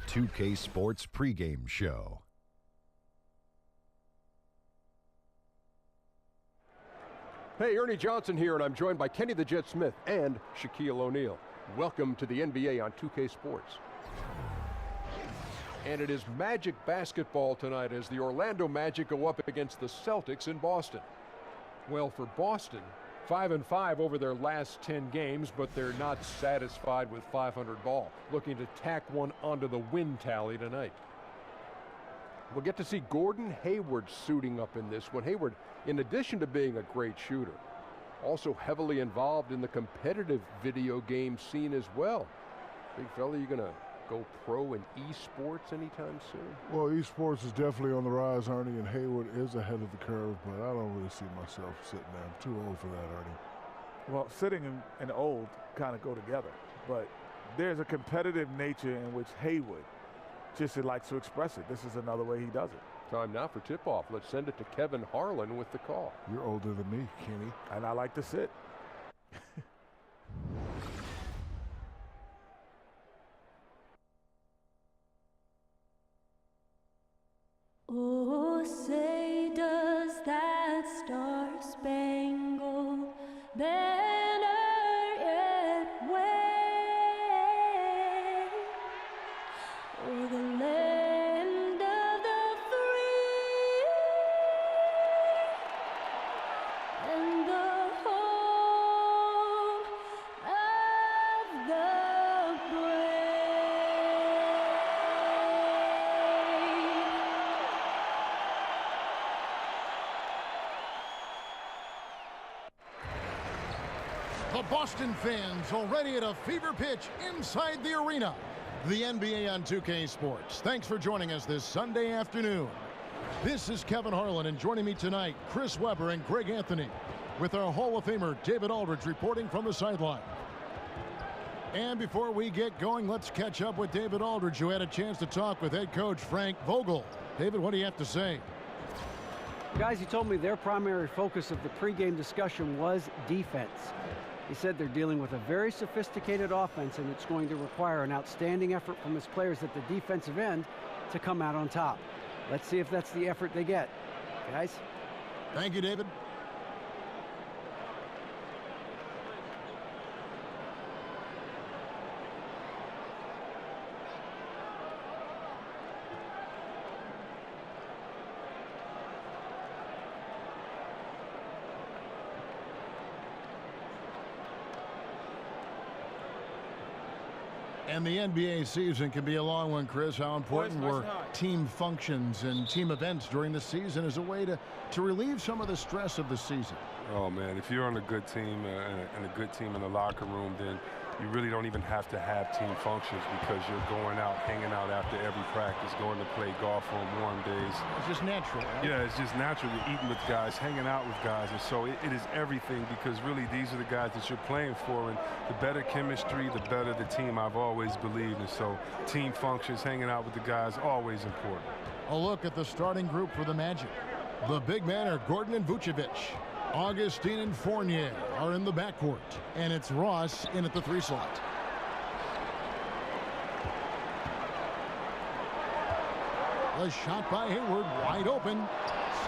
2K Sports pregame show. Hey, Ernie Johnson here, and I'm joined by Kenny the Jet Smith and Shaquille O'Neal. Welcome to the NBA on 2K Sports. And it is Magic basketball tonight as the Orlando Magic go up against the Celtics in Boston. Well, for Boston, 5-5 over their last 10 games, but they're not satisfied with 500 ball, looking to tack one onto the win tally tonight. We'll get to see Gordon Hayward suiting up in this one. Hayward, in addition to being a great shooter, also heavily involved in the competitive video game scene as well. Big fella, you gonna go pro in esports anytime soon? Well, esports is definitely on the rise, Ernie, and Hayward is ahead of the curve, but I don't really see myself sitting there. I'm too old for that, Ernie. Well, sitting and old kind of go together, but there's a competitive nature in which Hayward just likes to express it. This is another way he does it. Time now for tip-off. Let's send it to Kevin Harlan with the call. You're older than me, Kenny. And I like to sit. Oh, say does that star-spangled banner yet wave o'er the land of the free and the home of the brave. The Boston fans already at a fever pitch inside the arena. The NBA on 2K Sports. Thanks for joining us this Sunday afternoon. This is Kevin Harlan, and joining me tonight, Chris Webber and Greg Anthony, with our Hall of Famer David Aldridge reporting from the sideline. And before we get going, let's catch up with David Aldridge, who had a chance to talk with head coach Frank Vogel. David, what do you have to say? Guys, he told me their primary focus of the pregame discussion was defense. He said they're dealing with a very sophisticated offense, and it's going to require an outstanding effort from his players at the defensive end to come out on top. Let's see if that's the effort they get. Guys? Thank you, David. And the NBA season can be a long one, Chris. How important were team functions and team events during the season as a way to relieve some of the stress of the season? Oh, man, if you're on a good team and a good team in the locker room, then you really don't even have to have team functions because you're going out, hanging out after every practice, going to play golf on warm days. It's just natural, right? Yeah, it's just natural. You're eating with guys, hanging out with guys, and so it is everything because really these are the guys that you're playing for, and the better chemistry, the better the team, I've always believed, and so team functions, hanging out with the guys, always important. A look at the starting group for the Magic. The big men are Gordon and Vucevic. Augustine and Fournier are in the backcourt, and it's Ross in at the 3 slot. The shot by Hayward, wide open.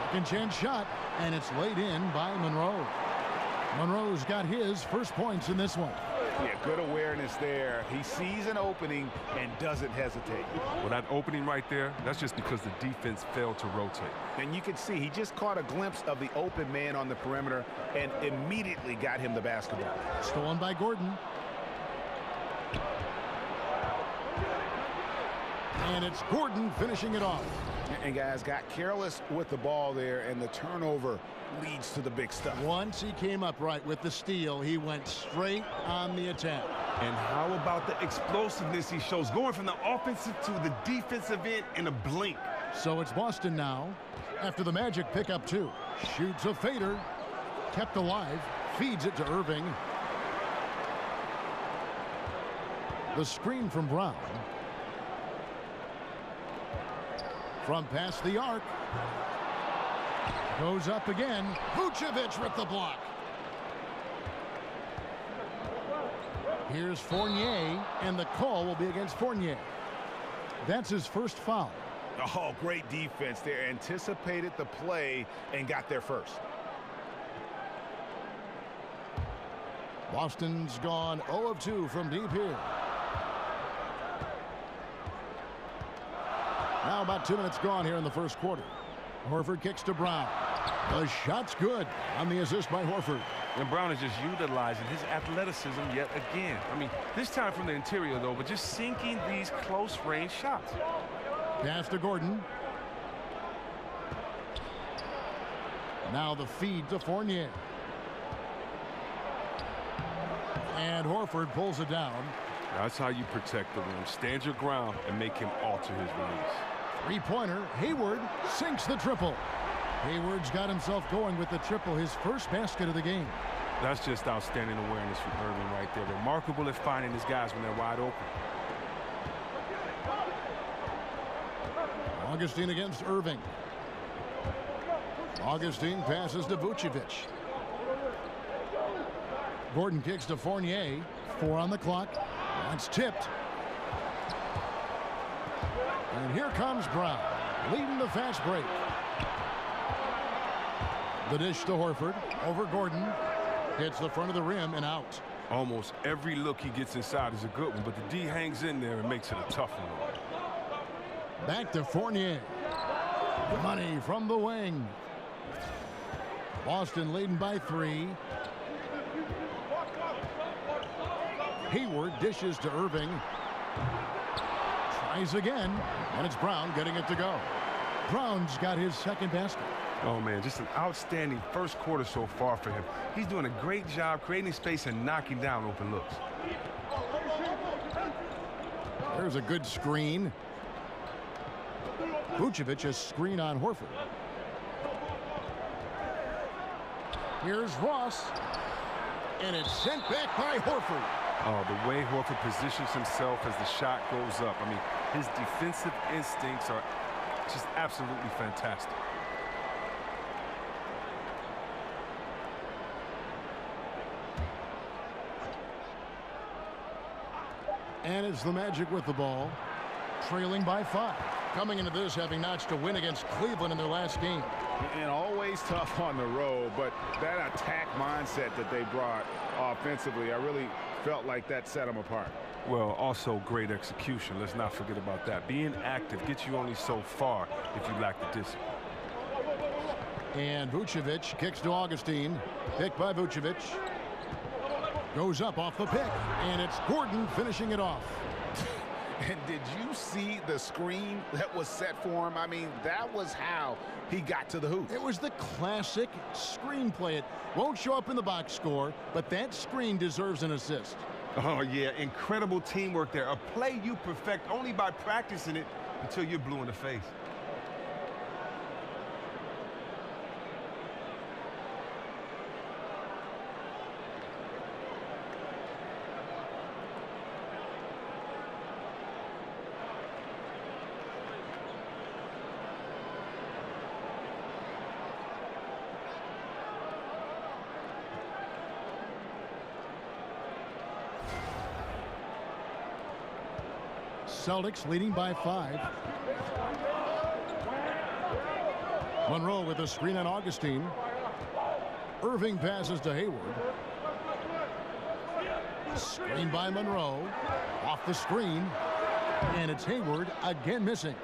Second chance shot, and it's laid in by Monroe. Monroe's got his first points in this one. Yeah, good awareness there. He sees an opening and doesn't hesitate. Well, that opening right there, that's just because the defense failed to rotate. And you can see he just caught a glimpse of the open man on the perimeter and immediately got him the basketball. Stolen by Gordon. And it's Gordon finishing it off. And guys got careless with the ball there, and the turnover leads to the big stuff. Once he came up right with the steal, he went straight on the attack. And how about the explosiveness he shows, going from the offensive to the defensive end in a blink. So it's Boston now, after the Magic pick up 2. Shoots a fader, kept alive, feeds it to Irving. The screen from Brown. From past the arc. Goes up again. Vucevic with the block. Here's Fournier, and the call will be against Fournier. That's his first foul. Oh, great defense there. Anticipated the play and got there first. Boston's gone 0 of 2 from deep here. Now about 2 minutes gone here in the first quarter. Horford kicks to Brown. The shot's good on the assist by Horford. And Brown is just utilizing his athleticism yet again. I mean, this time from the interior, though, but just sinking these close-range shots. Pass to Gordon. Now the feed to Fournier. And Horford pulls it down. That's how you protect the rim. Stand your ground and make him alter his release. Three-pointer. Hayward sinks the triple. Hayward's got himself going with the triple, his first basket of the game. That's just outstanding awareness from Irving right there. Remarkable at finding his guys when they're wide open. Augustine against Irving. Augustine passes to Vucevic. Gordon kicks to Fournier. 4 on the clock. That's tipped. And here comes Brown, leading the fast break. The dish to Horford. Over Gordon. Hits the front of the rim and out. Almost every look he gets inside is a good one, but the D hangs in there and makes it a tough one. Back to Fournier. Money from the wing. Boston leading by 3. Hayward dishes to Irving. Tries again, and it's Brown getting it to go. Brown's got his second basket. Oh, man, just an outstanding first quarter so far for him. He's doing a great job creating space and knocking down open looks. There's a good screen. Vucevic a screen on Horford. Here's Ross. And it's sent back by Horford. Oh, the way Horford positions himself as the shot goes up. I mean, his defensive instincts are just absolutely fantastic. And it's the Magic with the ball, trailing by 5. Coming into this, having notched a win against Cleveland in their last game. And always tough on the road, but that attack mindset that they brought offensively, I really felt like that set them apart. Well, also great execution. Let's not forget about that. Being active gets you only so far if you lack the discipline. And Vucevic kicks to Augustine. Picked by Vucevic. Goes up off the pick, and it's Gordon finishing it off. And did you see the screen that was set for him? I mean, that was how he got to the hoop. It was the classic screenplay. It won't show up in the box score, but that screen deserves an assist. Oh, yeah, incredible teamwork there. A play you perfect only by practicing it until you're blue in the face. Celtics leading by 5. Monroe with a screen on Augustine. Irving passes to Hayward. Screen by Monroe. Off the screen. And it's Hayward again missing.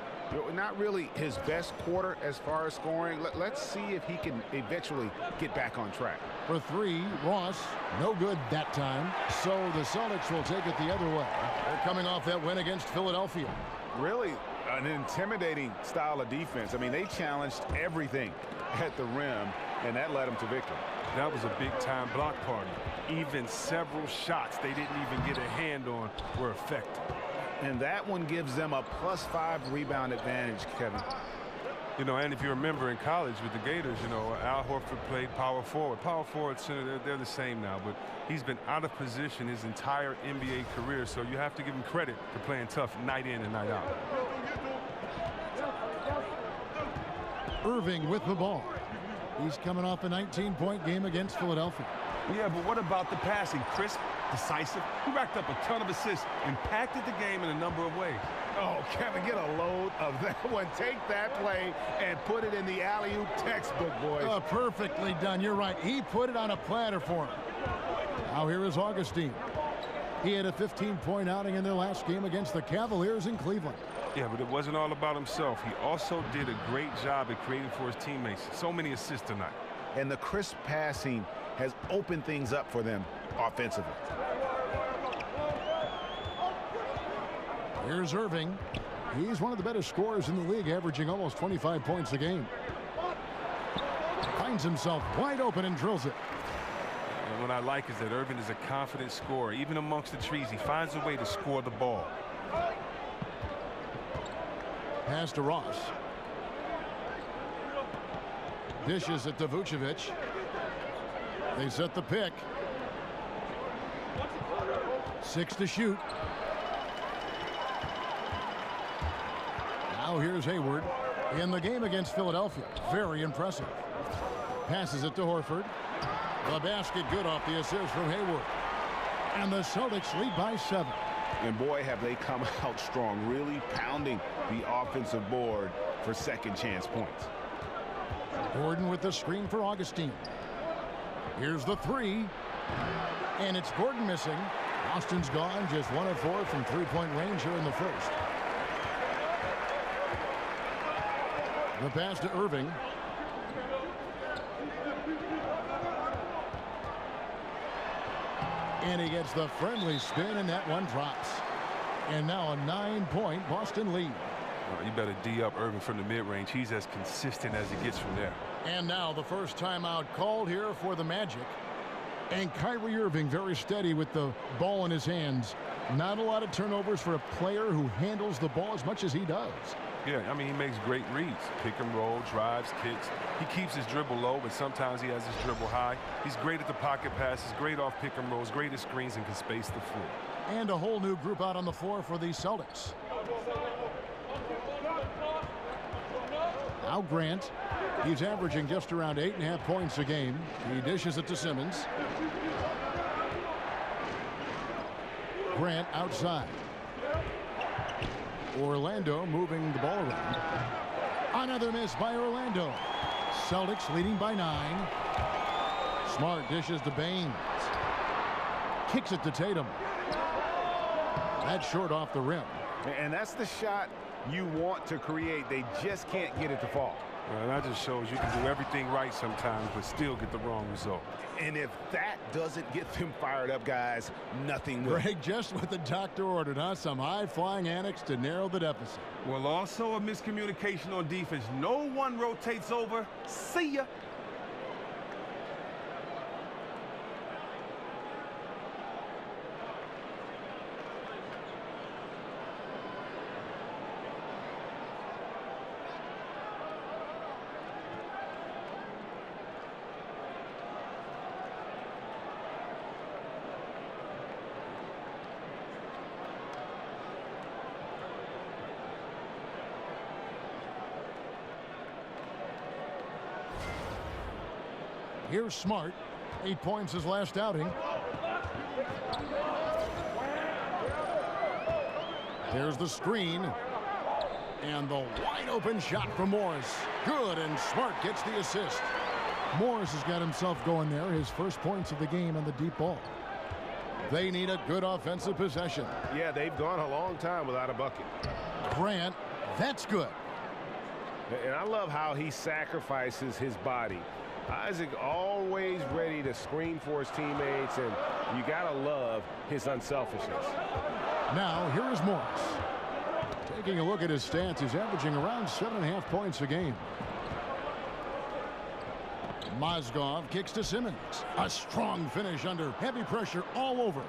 Not really his best quarter as far as scoring. Let's see if he can eventually get back on track. For 3, Ross, no good that time. So the Celtics will take it the other way. They're coming off that win against Philadelphia. Really an intimidating style of defense. I mean, they challenged everything at the rim, and that led them to victory. That was a big-time block party. Even several shots they didn't even get a hand on were effective. And that one gives them a +5 rebound advantage, Kevin. You know, and if you remember in college with the Gators, you know, Al Horford played power forward. Power forward, center, they're the same now, but he's been out of position his entire NBA career, so you have to give him credit for playing tough night in and night out. Irving with the ball. He's coming off a 19-point game against Philadelphia. Yeah, but what about the passing? Crisp, decisive. He racked up a ton of assists, impacted the game in a number of ways. Oh, Kevin, get a load of that one. Take that play and put it in the alley-oop textbook, boys. Perfectly done. You're right. He put it on a platter for him. Now here is Augustine. He had a 15-point outing in their last game against the Cavaliers in Cleveland. Yeah, but it wasn't all about himself. He also did a great job at creating for his teammates. So many assists tonight. And the crisp passing has opened things up for them offensively. Here's Irving. He's one of the better scorers in the league, averaging almost 25 points a game. Finds himself wide open and drills it. And what I like is that Irving is a confident scorer. Even amongst the trees, he finds a way to score the ball. Pass to Ross. Dishes it to Vucevic. They set the pick. 6 to shoot. Now here's Hayward in the game against Philadelphia. Very impressive. Passes it to Horford. The basket good off the assist from Hayward. And the Celtics lead by 7. And boy, have they come out strong, really pounding the offensive board for second chance points. Gordon with the screen for Augustine. Here's the 3. And it's Gordon missing. Austin's gone, just 1 of 4 from three-point range here in the first. The pass to Irving. And he gets the friendly spin, and that one drops. And now a 9-point Boston lead. You better D up Irving from the mid-range. He's as consistent as he gets from there. And now the first timeout called here for the Magic. And Kyrie Irving very steady with the ball in his hands. Not a lot of turnovers for a player who handles the ball as much as he does. Yeah, I mean, he makes great reads. Pick and roll, drives, kicks. He keeps his dribble low, but sometimes he has his dribble high. He's great at the pocket passes, great off pick and rolls, great at screens, and can space the floor. And a whole new group out on the floor for the Celtics. Now Grant. He's averaging just around 8.5 points a game. He dishes it to Simmons. Grant outside. Orlando moving the ball around. Another miss by Orlando. Celtics leading by 9. Smart dishes to Baines. Kicks it to Tatum. That's short off the rim. And that's the shot you want to create. They just can't get it to fall. Well, that just shows you can do everything right sometimes, but still get the wrong result. And if that doesn't get them fired up, guys, nothing will. Greg, just what the doctor ordered, huh? Some high-flying annex to narrow the deficit. Well, also a miscommunication on defense. No one rotates over. See ya. Here's Smart. 8 points his last outing. There's the screen. And the wide open shot from Morris. Good, and Smart gets the assist. Morris has got himself going there. His first points of the game on the deep ball. They need a good offensive possession. Yeah, they've gone a long time without a bucket. Grant, that's good. And I love how he sacrifices his body. Isaac always ready to screen for his teammates, and you gotta love his unselfishness. Now, here is Morris. Taking a look at his stats, he's averaging around 7.5 points a game. Mozgov kicks to Simmons. A strong finish under heavy pressure all over.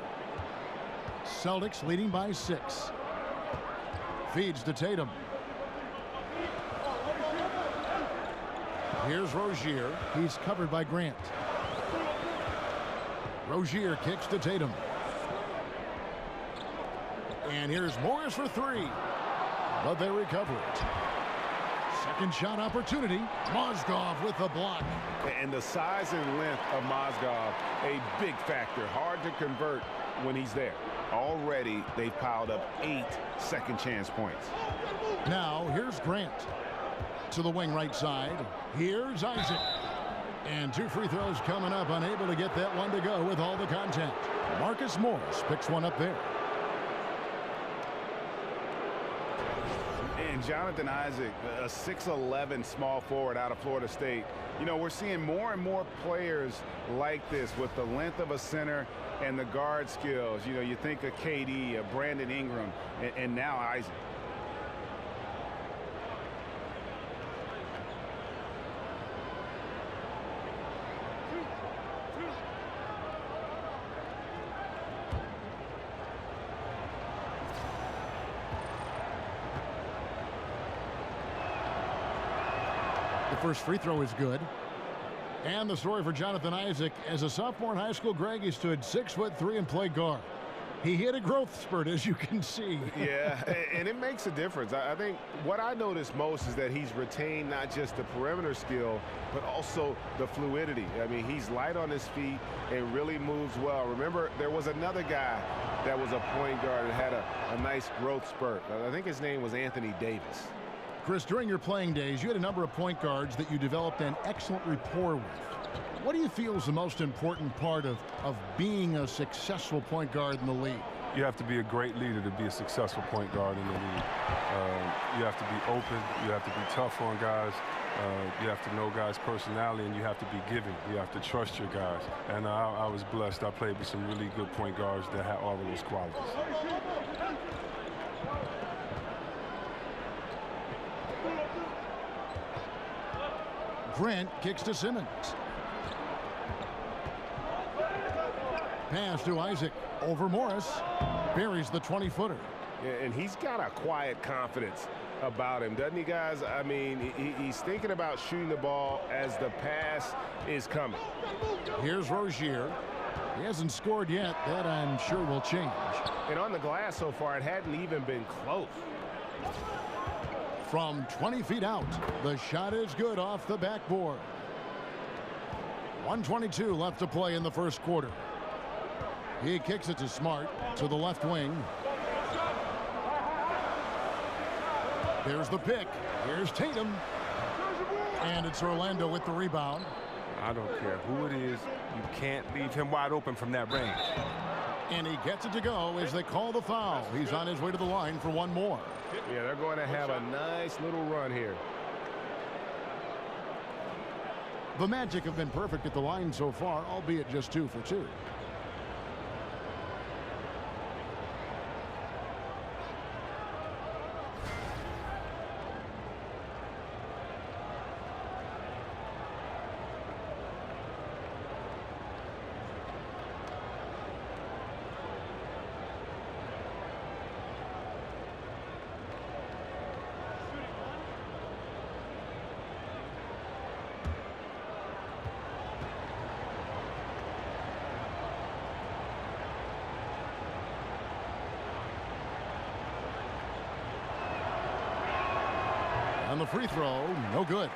Celtics leading by 6. Feeds to Tatum. Here's Rozier. He's covered by Grant. Rozier kicks to Tatum. And here's Morris for 3. But they recover it. Second shot opportunity. Mozgov with the block. And the size and length of Mozgov, a big factor. Hard to convert when he's there. Already, they've piled up 8 second chance points. Now, here's Grant. To the wing right side. Here's Isaac. And 2 free throws coming up, unable to get that one to go with all the contact. Marcus Morris picks one up there. And Jonathan Isaac, a 6'11" small forward out of Florida State. You know, we're seeing more and more players like this with the length of a center and the guard skills. You know, you think of KD, of Brandon Ingram, and now Isaac. First free throw is good. And the story for Jonathan Isaac, as a sophomore in high school, Greg, he stood 6'3" and played guard. He hit a growth spurt, as you can see. Yeah, and it makes a difference. I think what I notice most is that he's retained not just the perimeter skill, but also the fluidity. I mean, he's light on his feet and really moves well. Remember, there was another guy that was a point guard that had a nice growth spurt. I think his name was Anthony Davis. Chris, during your playing days, you had a number of point guards that you developed an excellent rapport with. What do you feel is the most important part of being a successful point guard in the league? You have to be a great leader to be a successful point guard in the league. You have to be open. You have to be tough on guys. You have to know guys' personality, and you have to be giving. You have to trust your guys. And I was blessed. I played with some really good point guards that had all of those qualities. Grant kicks to Simmons. Pass to Isaac. Over Morris. Buries the 20-footer. Yeah, and he's got a quiet confidence about him, doesn't he, guys? I mean, he's thinking about shooting the ball as the pass is coming. Here's Rozier. He hasn't scored yet. That, I'm sure, will change. And on the glass so far, it hadn't even been close. From 20 feet out, the shot is good off the backboard. 1:22 left to play in the first quarter. He kicks it to Smart to the left wing. There's the pick. Here's Tatum. And it's Orlando with the rebound. I don't care who it is. You can't leave him wide open from that range. And he gets it to go as they call the foul. He's on his way to the line for one more. Yeah, they're going to have a nice little run here. The Magic have been perfect at the line so far, albeit just 2 for 2. And the free throw, no good.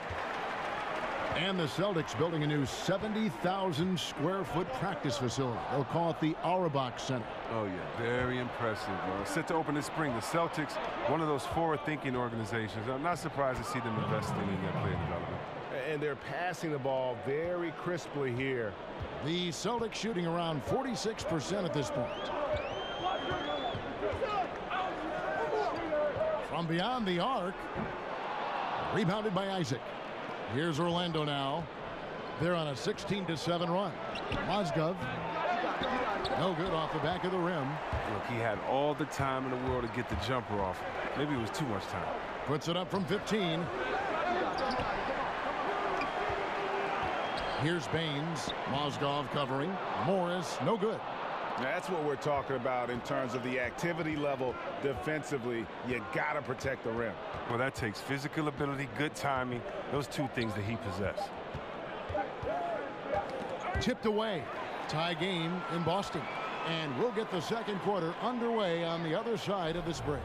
And the Celtics building a new 70,000 square foot practice facility. They'll call it the Auerbach Center. Oh, yeah, very impressive. Set to open this spring. The Celtics, one of those forward-thinking organizations. I'm not surprised to see them investing in their player development. And they're passing the ball very crisply here. The Celtics shooting around 46% at this point. From beyond the arc. Rebounded by Isaac. Here's Orlando now. They're on a 16-7 run. Mozgov. No good off the back of the rim. Look, he had all the time in the world to get the jumper off. Maybe it was too much time. Puts it up from 15. Here's Baines. Mozgov covering. Morris, no good. That's what we're talking about in terms of the activity level defensively. You got to protect the rim. Well, that takes physical ability, good timing, those 2 things that he possessed. Tipped away. Tie game in Boston. And we'll get the second quarter underway on the other side of this break.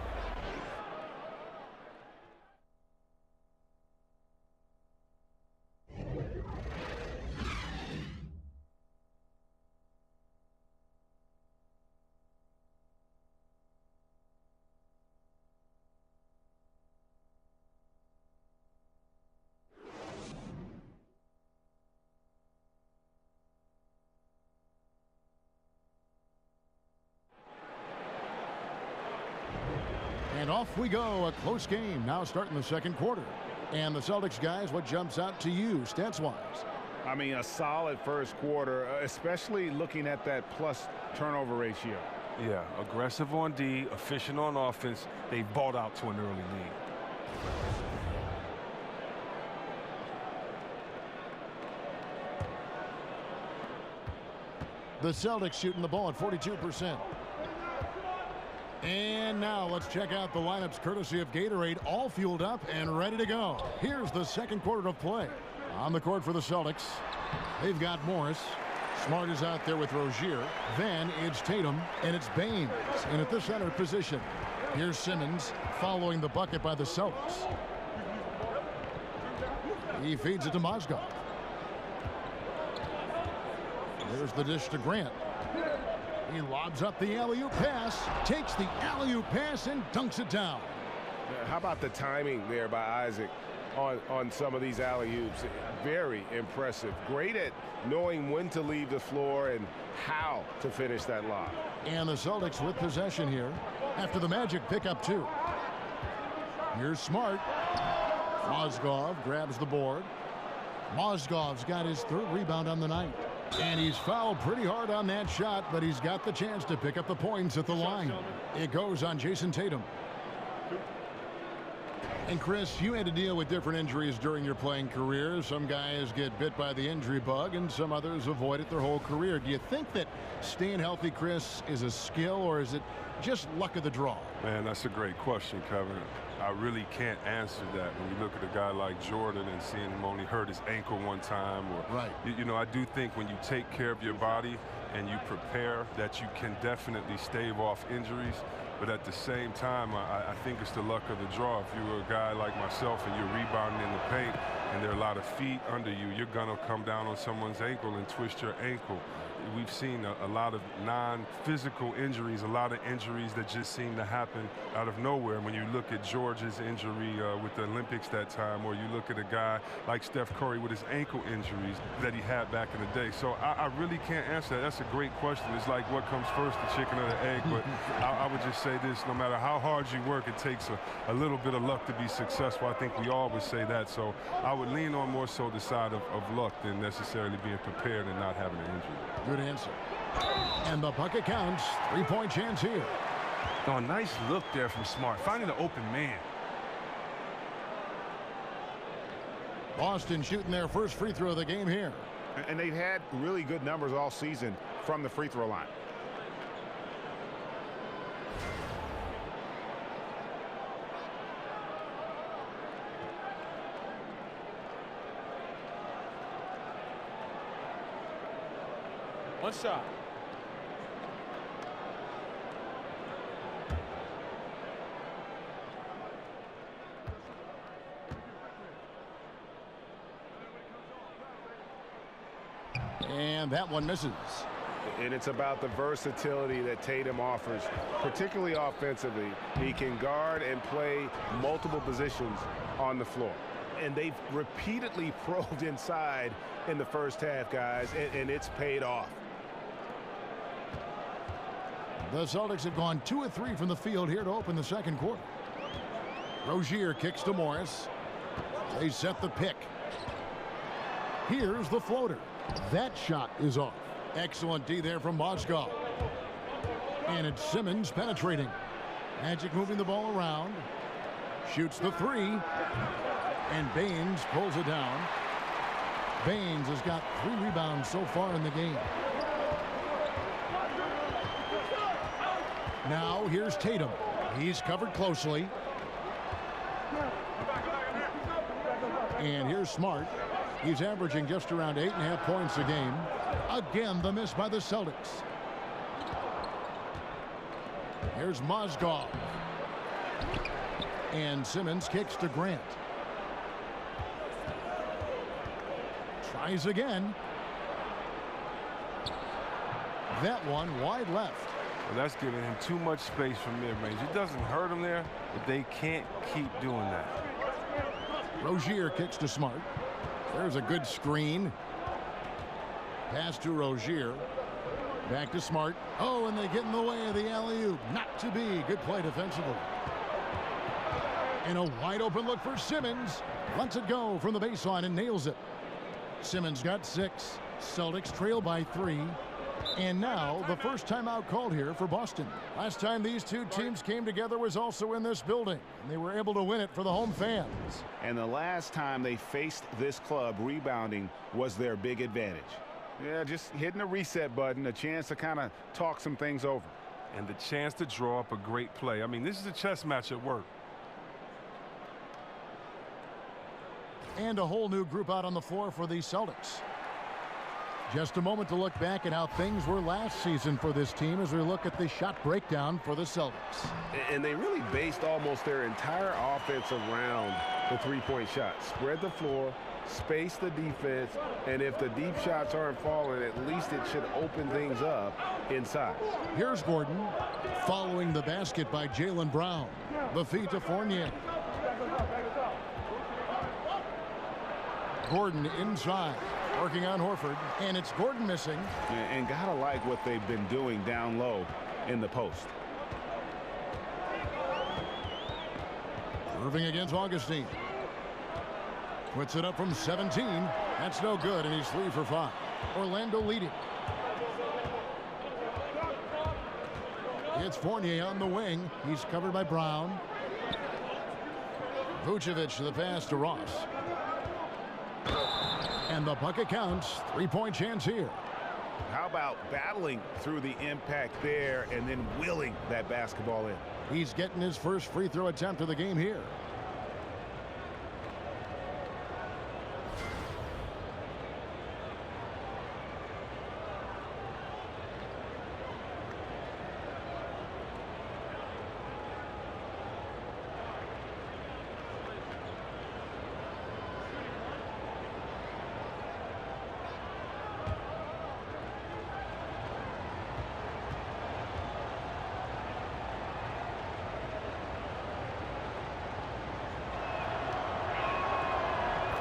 And off we go. A close game now starting the second quarter. And the Celtics guys, what jumps out to you stats-wise? I mean, a solid first quarter, especially looking at that plus turnover ratio. Yeah, aggressive on D, efficient on offense. They balled out to an early lead. The Celtics shooting the ball at 42%. And now let's check out the lineups courtesy of Gatorade, all fueled up and ready to go. Here's the second quarter of play. On the court for the Celtics, they've got Morris. Smart is out there with Rozier. Then it's Tatum and it's Baines in at the center position. Here's Simmons following the bucket by the Celtics. He feeds it to Mozgov. There's the dish to Grant. He lobs up the alley-oop pass, takes the alley-oop pass and dunks it down. How about the timing there by Isaac on some of these alley-oops? Very impressive. Great at knowing when to leave the floor and how to finish that lob. And the Celtics with possession here after the Magic pick up 2. Here's Smart. Mozgov grabs the board. Mozgov's got his 3rd rebound on the night. And he's fouled pretty hard on that shot, but he's got the chance to pick up the points at the line. It goes on Jason Tatum. And Chris, you had to deal with different injuries during your playing career. Some guys get bit by the injury bug and some others avoid it their whole career. Do you think that staying healthy, Chris, is a skill or is it just luck of the draw? Man, that's a great question, Kevin. I really can't answer that when you look at a guy like Jordan and seeing him only hurt his ankle one time. Or, right. You know, I do think when you take care of your body and you prepare that you can definitely stave off injuries. But at the same time, I think it's the luck of the draw. If you're a guy like myself and you're rebounding in the paint and there are a lot of feet under you, you're going to come down on someone's ankle and twist your ankle. We've seen a lot of non-physical injuries, a lot of injuries that just seem to happen out of nowhere. When you look at George's injury with the Olympics that time, or you look at a guy like Steph Curry with his ankle injuries that he had back in the day. So I really can't answer that. That's a great question. It's like what comes first, the chicken or the egg? But I would just say this, no matter how hard you work, it takes a little bit of luck to be successful. I think we all would say that. So I would lean on more so the side of luck than necessarily being prepared and not having an injury. Good answer. And the bucket counts. 3-point chance here. Oh, nice look there from Smart, finding the open man. Boston shooting their first free throw of the game here. And they've had really good numbers all season from the free throw line. One shot. And that one misses. And it's about the versatility that Tatum offers, particularly offensively. He can guard and play multiple positions on the floor. And they've repeatedly probed inside in the first half, guys, and it's paid off. The Celtics have gone 2 of 3 from the field here to open the second quarter. Rozier kicks to Morris. They set the pick. Here's the floater. That shot is off. Excellent D there from Mozgov. And it's Simmons penetrating. Magic moving the ball around. Shoots the 3. And Baines pulls it down. Baines has got 3 rebounds so far in the game. Now here's Tatum. He's covered closely. And here's Smart. He's averaging just around 8.5 points a game. Again, the miss by the Celtics. Here's Mozgov. And Simmons kicks to Grant. Tries again. That one wide left. Well, that's giving him too much space from mid-range. It doesn't hurt him there, but they can't keep doing that. Rozier kicks to Smart. There's a good screen. Pass to Rozier. Back to Smart. Oh, and they get in the way of the alley-oop. Not to be. Good play defensively. And a wide open look for Simmons. Lets it go from the baseline and nails it. Simmons got 6. Celtics trail by 3. And now the first timeout called here for Boston. Last time these two teams came together was also in this building, and they were able to win it for the home fans. And the last time they faced this club, rebounding was their big advantage. Yeah, just hitting the reset button, a chance to kind of talk some things over. And the chance to draw up a great play. I mean, this is a chess match at work. And a whole new group out on the floor for the Celtics. Just a moment to look back at how things were last season for this team as we look at the shot breakdown for the Celtics. And they really based almost their entire offense around the three-point shot. Spread the floor, space the defense, and if the deep shots aren't falling, at least it should open things up inside. Here's Gordon following the basket by Jaylen Brown. The feed to Fournier. Gordon inside. Working on Horford, and it's Gordon missing. And gotta like what they've been doing down low in the post. Irving against Augustine. Puts it up from 17. That's no good, and he's 3 for 5. Orlando leading. It's Fournier on the wing. He's covered by Brown. Vucevic to the pass to Ross. And the bucket counts. 3-point chance here. How about battling through the impact there and then willing that basketball in? He's getting his first free throw attempt of the game here.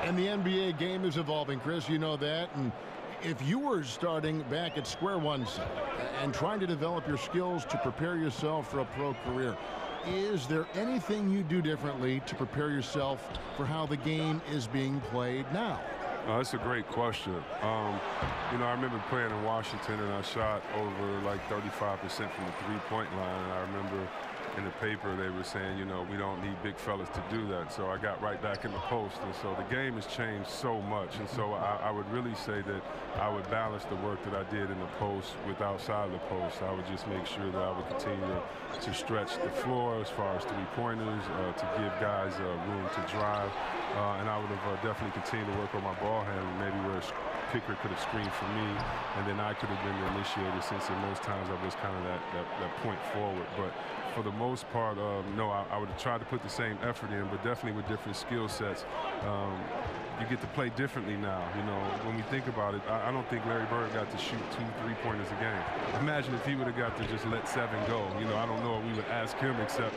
And the NBA game is evolving, Chris. You know that. And if you were starting back at square one and trying to develop your skills to prepare yourself for a pro career, is there anything you do differently to prepare yourself for how the game is being played now? That's a great question. You know, I remember playing in Washington, and I shot over like 35% from the three-point line. And I remember in the paper they were saying, you know, we don't need big fellas to do that. So I got right back in the post. And so the game has changed so much. And so I would really say that I would balance the work that I did in the post with outside the post. I would just make sure that I would continue to stretch the floor as far as three-pointers, to give guys room to drive. And I would have definitely continued to work on my ball handling, maybe where Pickard could have screened for me, and then I could have been the initiator, since in most times I was kind of that point forward. But for the most part, no, I would have tried to put the same effort in, but definitely with different skill sets. You get to play differently now. You know, when we think about it, I don't think Larry Bird got to shoot 2 3-pointers a game. Imagine if he would have got to just let 7 go. You know, I don't know what we would ask him, except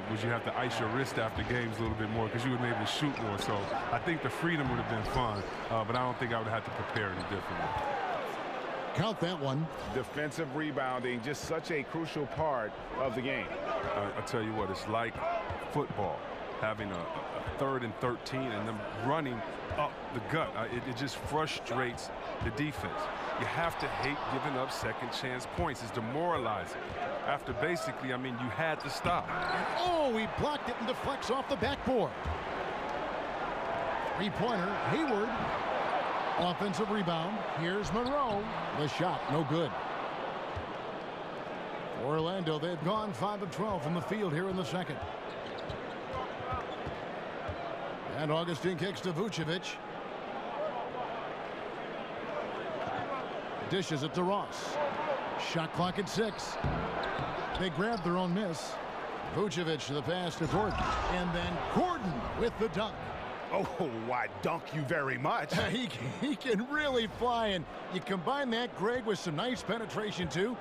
would you have to ice your wrist after games a little bit more, because you would maybe shoot more. So I think the freedom would have been fun, but I don't think I would have had to prepare any differently. Count that one. Defensive rebounding, just such a crucial part of the game. I tell you what, it's like football, having a 3rd and 13 and them running up the gut. It just frustrates the defense. You have to hate giving up second chance points. It's demoralizing. After basically, I mean, you had to stop. Oh, he blocked it and deflects off the backboard. 3-pointer, Hayward. Offensive rebound. Here's Monroe. The shot, no good. Orlando, they've gone 5 of 12 from the field here in the second. And Augustine kicks to Vucevic. Dishes it to Ross. Shot clock at 6. They grab their own miss. Vucevic to the pass to Gordon. And then Gordon with the dunk. Oh, why, dunk you very much. He can really fly, and you combine that, Greg, with some nice penetration, too,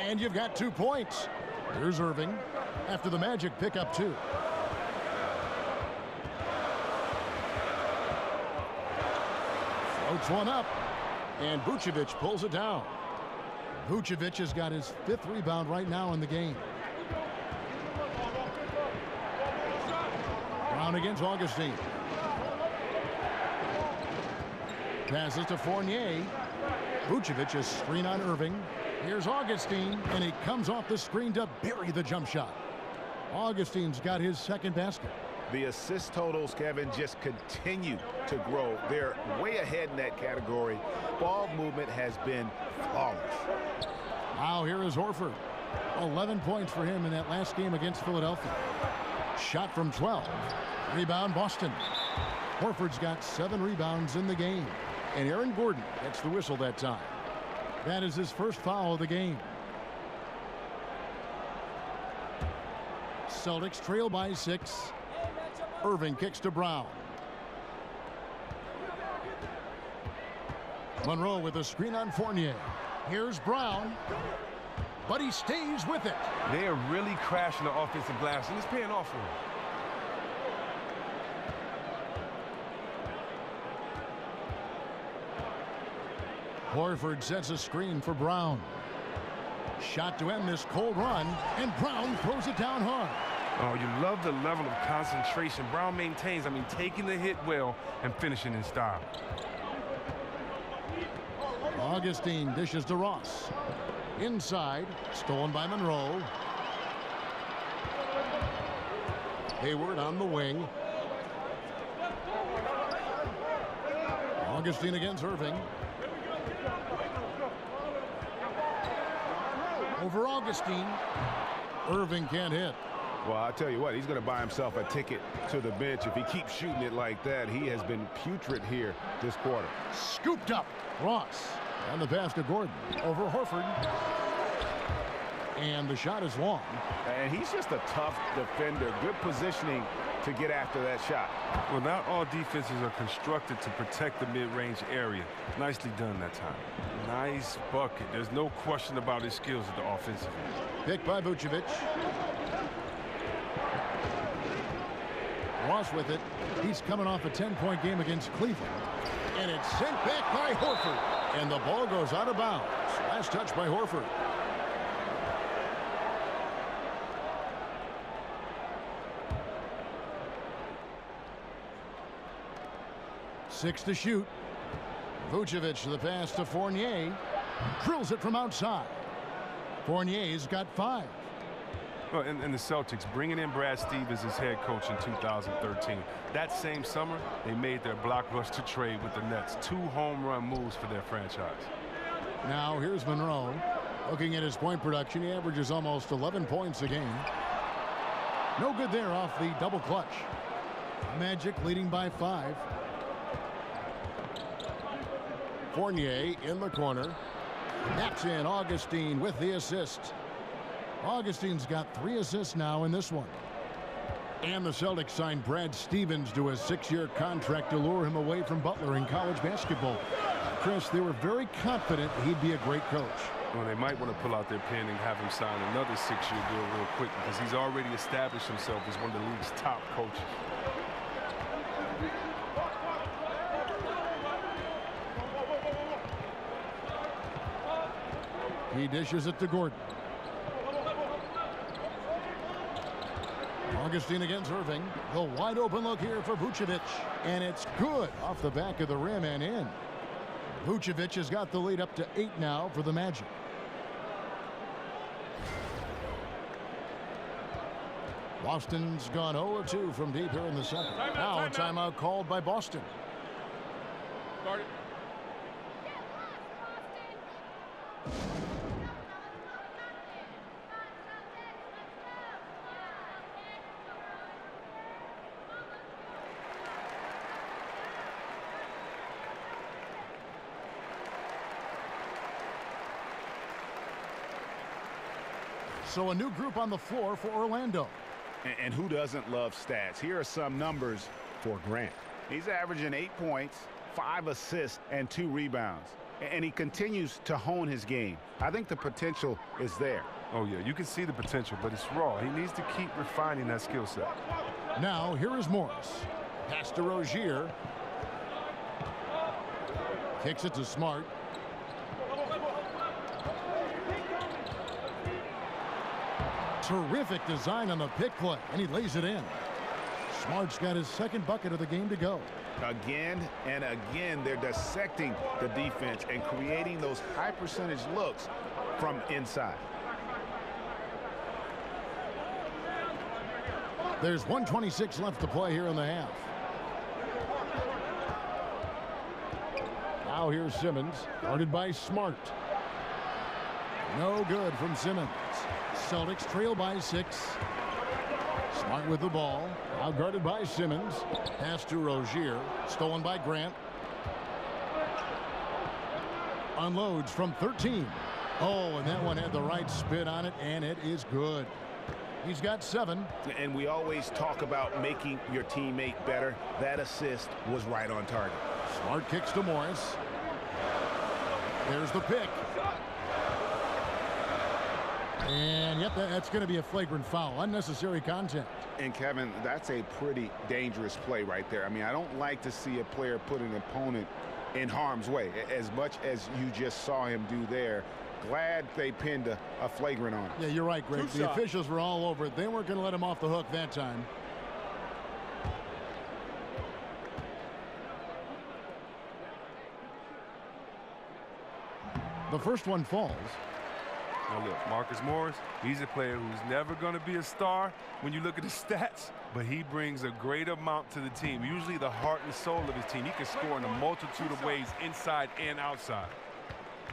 and you've got 2 points. Here's Irving after the Magic pick up 2. Floats one up, and Vucevic pulls it down. Vucevic has got his 5th rebound right now in the game. Brown against Augustine. Passes to Fournier. Vucevic is screen on Irving. Here's Augustine, and he comes off the screen to bury the jump shot. Augustine's got his second basket. The assist totals, Kevin, just continue to grow. They're way ahead in that category. Ball movement has been flawless. Now here is Horford. 11 points for him in that last game against Philadelphia. Shot from 12. Rebound Boston. Horford's got 7 rebounds in the game. And Aaron Gordon gets the whistle that time. That is his first foul of the game. Celtics trail by 6. Irving kicks to Brown. Monroe with a screen on Fournier. Here's Brown, but he stays with it. They are really crashing the offensive glass, and it's paying off for them. Horford sets a screen for Brown. Shot to end this cold run, and Brown throws it down hard. Oh, you love the level of concentration Brown maintains. I mean, taking the hit well and finishing in style. Augustine dishes to Ross. Inside, stolen by Monroe. Hayward on the wing. Augustine against Irving. Over Augustine. Irving can't hit. Well, I'll tell you what, he's going to buy himself a ticket to the bench. If he keeps shooting it like that, he has been putrid here this quarter. Scooped up. Ross. And the pass to Gordon. Over Horford. And the shot is long. And he's just a tough defender. Good positioning to get after that shot. Well, not all defenses are constructed to protect the mid-range area. Nicely done that time. Nice bucket. There's no question about his skills at the offensive end. Picked by Vucevic. Ross with it. He's coming off a 10-point game against Cleveland. And it's sent back by Horford. And the ball goes out of bounds. Last touch by Horford. Six to shoot. Vucevic the pass to Fournier. Drills it from outside. Fournier's got 5. Well, and the Celtics bringing in Brad Stevens as head coach in 2013. That same summer, they made their blockbuster trade with the Nets. 2 home run moves for their franchise. Now here's Monroe. Looking at his point production, he averages almost 11 points a game. No good there off the double clutch. Magic leading by 5. Fournier in the corner. That's in. Augustine with the assist. Augustine's got 3 assists now in this one. And the Celtics signed Brad Stevens to a 6-year contract to lure him away from Butler in college basketball. Chris, they were very confident he'd be a great coach. Well, they might want to pull out their pen and have him sign another 6-year deal real quick because he's already established himself as one of the league's top coaches. He dishes it to Gordon. Augustine against Irving. The wide open look here for Vucevic. And it's good off the back of the rim and in. Vucevic has got the lead up to 8 now for the Magic. Boston's gone 0 of 2 from deep here in the second. Now a timeout called by Boston. Started. So a new group on the floor for Orlando. And who doesn't love stats? Here are some numbers for Grant. He's averaging 8 points, 5 assists, and 2 rebounds. And he continues to hone his game. I think the potential is there. Oh, yeah, you can see the potential, but it's raw. He needs to keep refining that skill set. Now, here is Morris. Pass to Rozier. Kicks it to Smart. Terrific design on the pick play, and he lays it in. Smart's got his second bucket of the game to go. Again and again, they're dissecting the defense and creating those high percentage looks from inside. There's 1:26 left to play here in the half. Now here's Simmons, guarded by Smart. No good from Simmons. Celtics trail by 6. Smart with the ball, now guarded by Simmons. Pass to Rozier, stolen by Grant. Unloads from 13. Oh, and that one had the right spin on it, and it is good. He's got 7. And we always talk about making your teammate better. That assist was right on target. Smart kicks to Morris. There's the pick. And, yep, that's going to be a flagrant foul. Unnecessary contact. And, Kevin, that's a pretty dangerous play right there. I mean, I don't like to see a player put an opponent in harm's way, as much as you just saw him do there. Glad they pinned a flagrant on him. Yeah, you're right, Greg. The officials were all over it. They weren't going to let him off the hook that time. The first one falls. Now look, Marcus Morris, he's a player who's never going to be a star when you look at his stats, but he brings a great amount to the team, usually the heart and soul of his team. He can score in a multitude of ways inside and outside.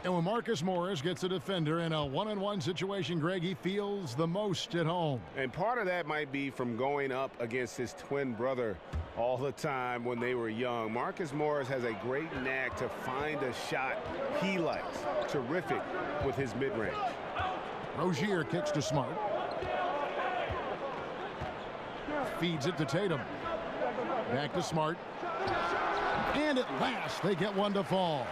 And when Marcus Morris gets a defender in a one-on-one situation, Greg, he feels the most at home. And part of that might be from going up against his twin brother all the time when they were young. Marcus Morris has a great knack to find a shot he likes. Terrific with his mid-range. Rozier kicks to Smart. Feeds it to Tatum. Back to Smart. And at last, they get one to fall.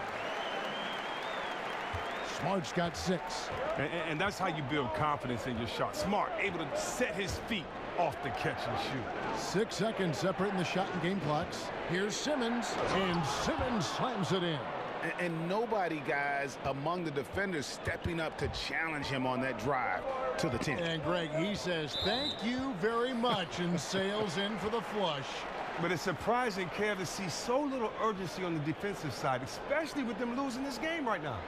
Smart's got 6. And that's how you build confidence in your shot. Smart, able to set his feet off the catch and shoot. 6 seconds separating the shot and game clocks. Here's Simmons, and Simmons slams it in. And nobody, guys, among the defenders stepping up to challenge him on that drive to the 10. And, Greg, he says, thank you very much, and sails in for the flush. But it's surprising, Kev, to see so little urgency on the defensive side, especially with them losing this game right now.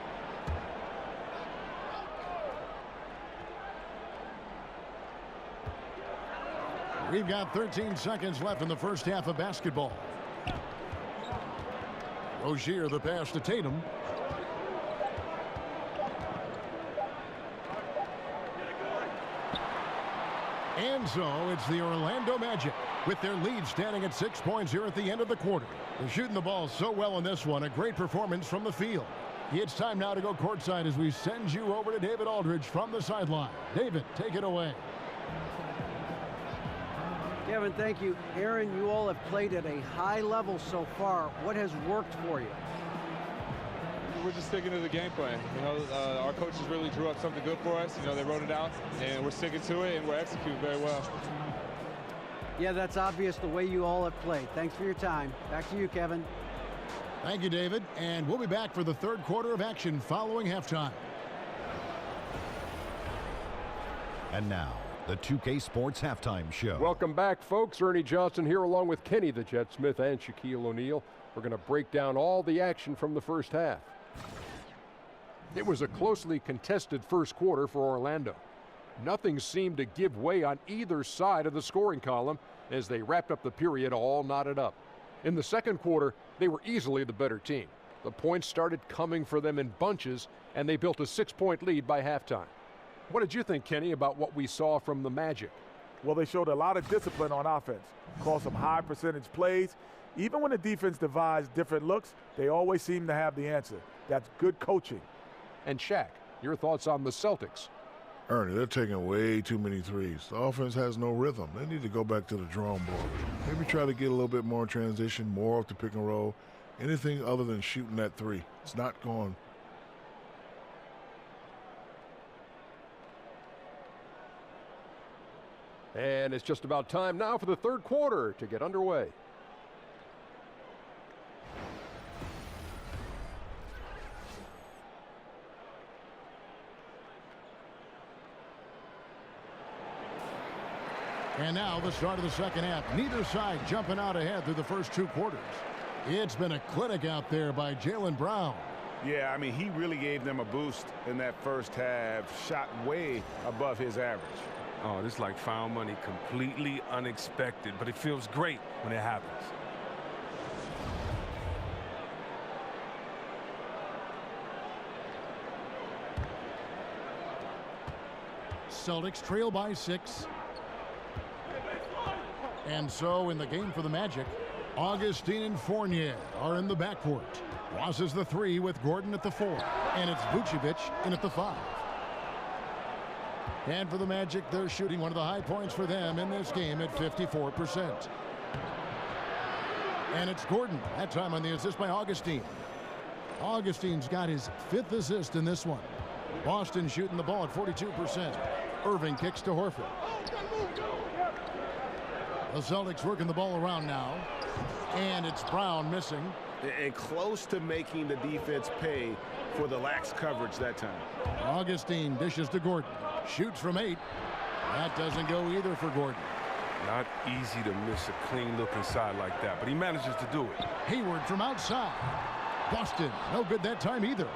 We've got 13 seconds left in the first half of basketball. Rozier, the pass to Tatum. And so it's the Orlando Magic with their lead standing at 6 points here at the end of the quarter. They're shooting the ball so well in this one. A great performance from the field. It's time now to go courtside as we send you over to David Aldridge from the sideline. David, take it away. Kevin, thank you. Aaron, you all have played at a high level so far. What has worked for you? We're just sticking to the game plan. You know, our coaches really drew up something good for us. You know, they wrote it out, and we're sticking to it, and we're executing very well. Yeah, that's obvious the way you all have played. Thanks for your time. Back to you, Kevin. Thank you, David. And we'll be back for the third quarter of action following halftime. And now, the 2K Sports Halftime Show. Welcome back, folks. Ernie Johnson here along with Kenny the Jet Smith and Shaquille O'Neal. We're going to break down all the action from the first half. It was a closely contested first quarter for Orlando. Nothing seemed to give way on either side of the scoring column as they wrapped up the period all knotted up. In the second quarter, they were easily the better team. The points started coming for them in bunches, and they built a 6-point lead by halftime. What did you think, Kenny, about what we saw from the Magic? Well, they showed a lot of discipline on offense, called some high percentage plays. Even when the defense devised different looks, they always seem to have the answer. That's good coaching. And Shaq, your thoughts on the Celtics? Ernie, they're taking way too many threes. The offense has no rhythm. They need to go back to the drawing board. Maybe try to get a little bit more transition, more off the pick and roll. Anything other than shooting that three. It's not going. And it's just about time now for the third quarter to get underway. And now the start of the second half. Neither side jumping out ahead through the first 2 quarters. It's been a clinic out there by Jaylen Brown. Yeah, I mean, he really gave them a boost in that first half. Shot way above his average. Oh, this is like found money, completely unexpected, but it feels great when it happens. Celtics trail by 6. And so in the game for the Magic, Augustine and Fournier are in the backcourt. Ross is the 3 with Gordon at the 4. And it's Vucevic in at the 5. And for the Magic, they're shooting one of the high points for them in this game at 54%. And it's Gordon, that time on the assist by Augustine. Augustine's got his 5th assist in this one. Boston shooting the ball at 42%. Irving kicks to Horford. The Celtics working the ball around now. And it's Brown missing. And close to making the defense pay for the lax coverage that time. Augustine dishes to Gordon. Shoots from 8. That doesn't go either for Gordon. Not easy to miss a clean look inside like that, but he manages to do it. Hayward from outside. Boston, no good that time either.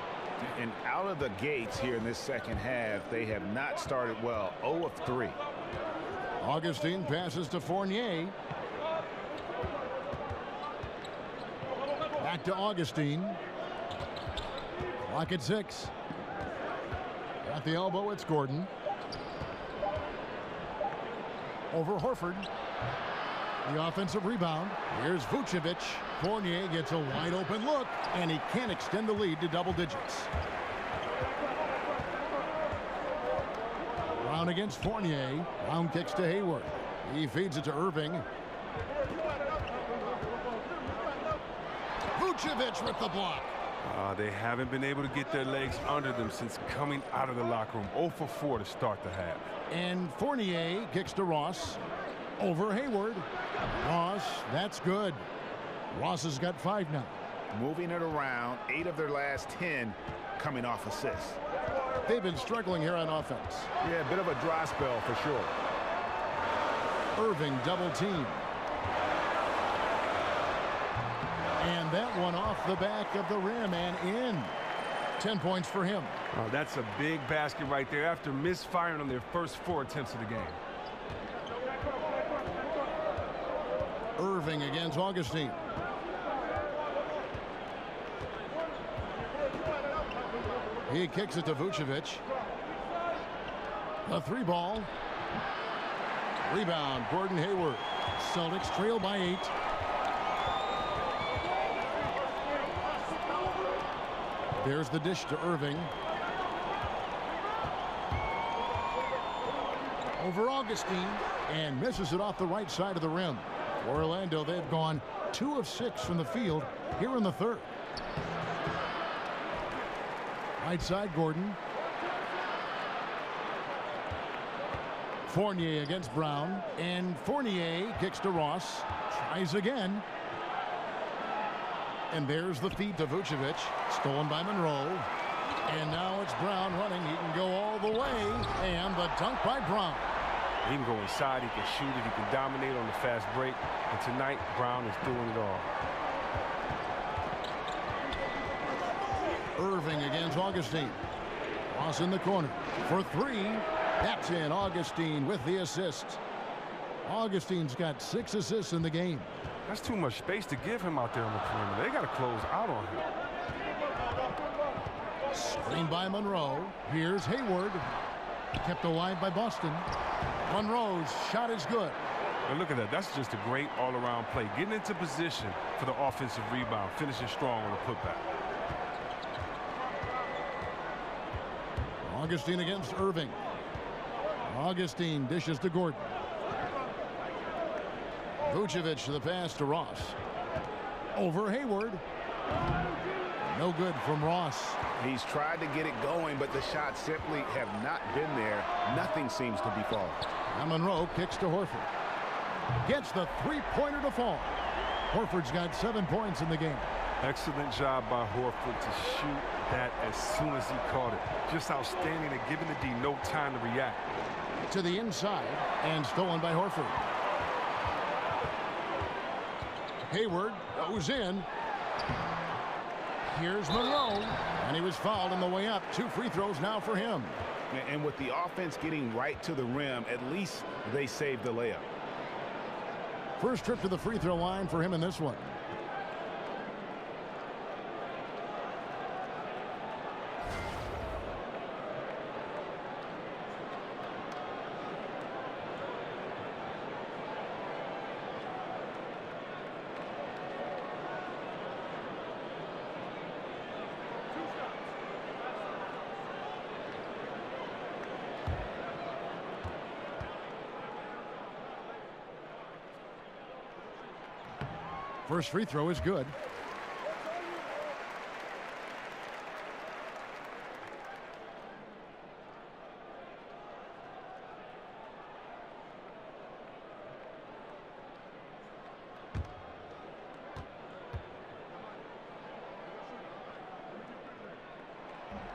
And out of the gates here in this second half, they have not started well. 0 of 3. Augustine passes to Fournier. Back to Augustine. Clock at 6. At the elbow, it's Gordon. Over Horford. The offensive rebound. Here's Vucevic. Fournier gets a wide open look, and he can't extend the lead to double digits. Brown against Fournier. Brown kicks to Hayward. He feeds it to Irving. Vucevic with the block. They haven't been able to get their legs under them since coming out of the locker room. 0 for 4 to start the half. And Fournier kicks to Ross. Over Hayward. Ross, that's good. Ross has got 5 now. Moving it around, 8 of their last 10 coming off assists. They've been struggling here on offense. Yeah, a bit of a dry spell for sure. Irving double team. And that one off the back of the rim and in. 10 points for him. Oh, that's a big basket right there after misfiring on their first 4 attempts of the game. Irving against Augustine. He kicks it to Vucevic. A 3 ball. Rebound, Gordon Hayward. Celtics trail by 8. There's the dish to Irving. Over Augustine, and misses it off the right side of the rim. For Orlando, they've gone 2 of 6 from the field here in the 3rd. Right side, Gordon. Fournier against Brown, and Fournier kicks to Ross. Tries again. And there's the feed to Vucevic. Stolen by Monroe. And now it's Brown running. He can go all the way. And the dunk by Brown. He can go inside. He can shoot it. He can dominate on the fast break. And tonight, Brown is doing it all. Irving against Augustine. Ross in the corner for 3. That's in. Augustine with the assist. Augustine's got 6 assists in the game. That's too much space to give him out there on the perimeter. They got to close out on him. Screen by Monroe. Here's Hayward. Kept alive by Boston. Monroe's shot is good. And look at that. That's just a great all-around play. Getting into position for the offensive rebound. Finishing strong on the putback. Augustine against Irving. Augustine dishes to Gordon. Vucevic to the pass to Ross. Over Hayward. No good from Ross. He's tried to get it going, but the shots simply have not been there. Nothing seems to be falling. And Monroe kicks to Horford. Gets the 3-pointer to fall. Horford's got 7 points in the game. Excellent job by Horford to shoot that as soon as he caught it. Just outstanding and giving the D no time to react. To the inside and stolen by Horford. Hayward goes in. Here's Monroe, and he was fouled on the way up. 2 free throws now for him. And with the offense getting right to the rim, at least they saved the layup. First trip to the free throw line for him in this one. First free throw is good.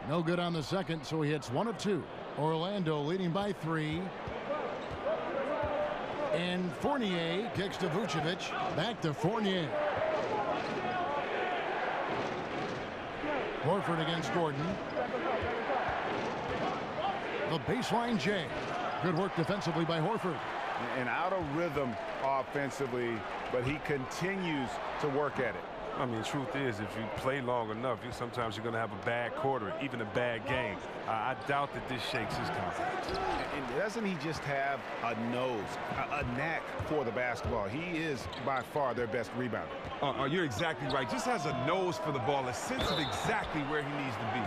No good on the second, so he hits 1 of 2. Orlando leading by 3. And Fournier kicks to Vucevic. Back to Fournier. Horford against Gordon. The baseline J. Good work defensively by Horford. And out of rhythm offensively, but he continues to work at it. I mean, the truth is, if you play long enough, sometimes you're going to have a bad quarter, even a bad game. I doubt that this shakes his confidence. And doesn't he just have a nose, a knack for the basketball? He is by far their best rebounder. You're exactly right. Just has a nose for the ball, a sense of exactly where he needs to be.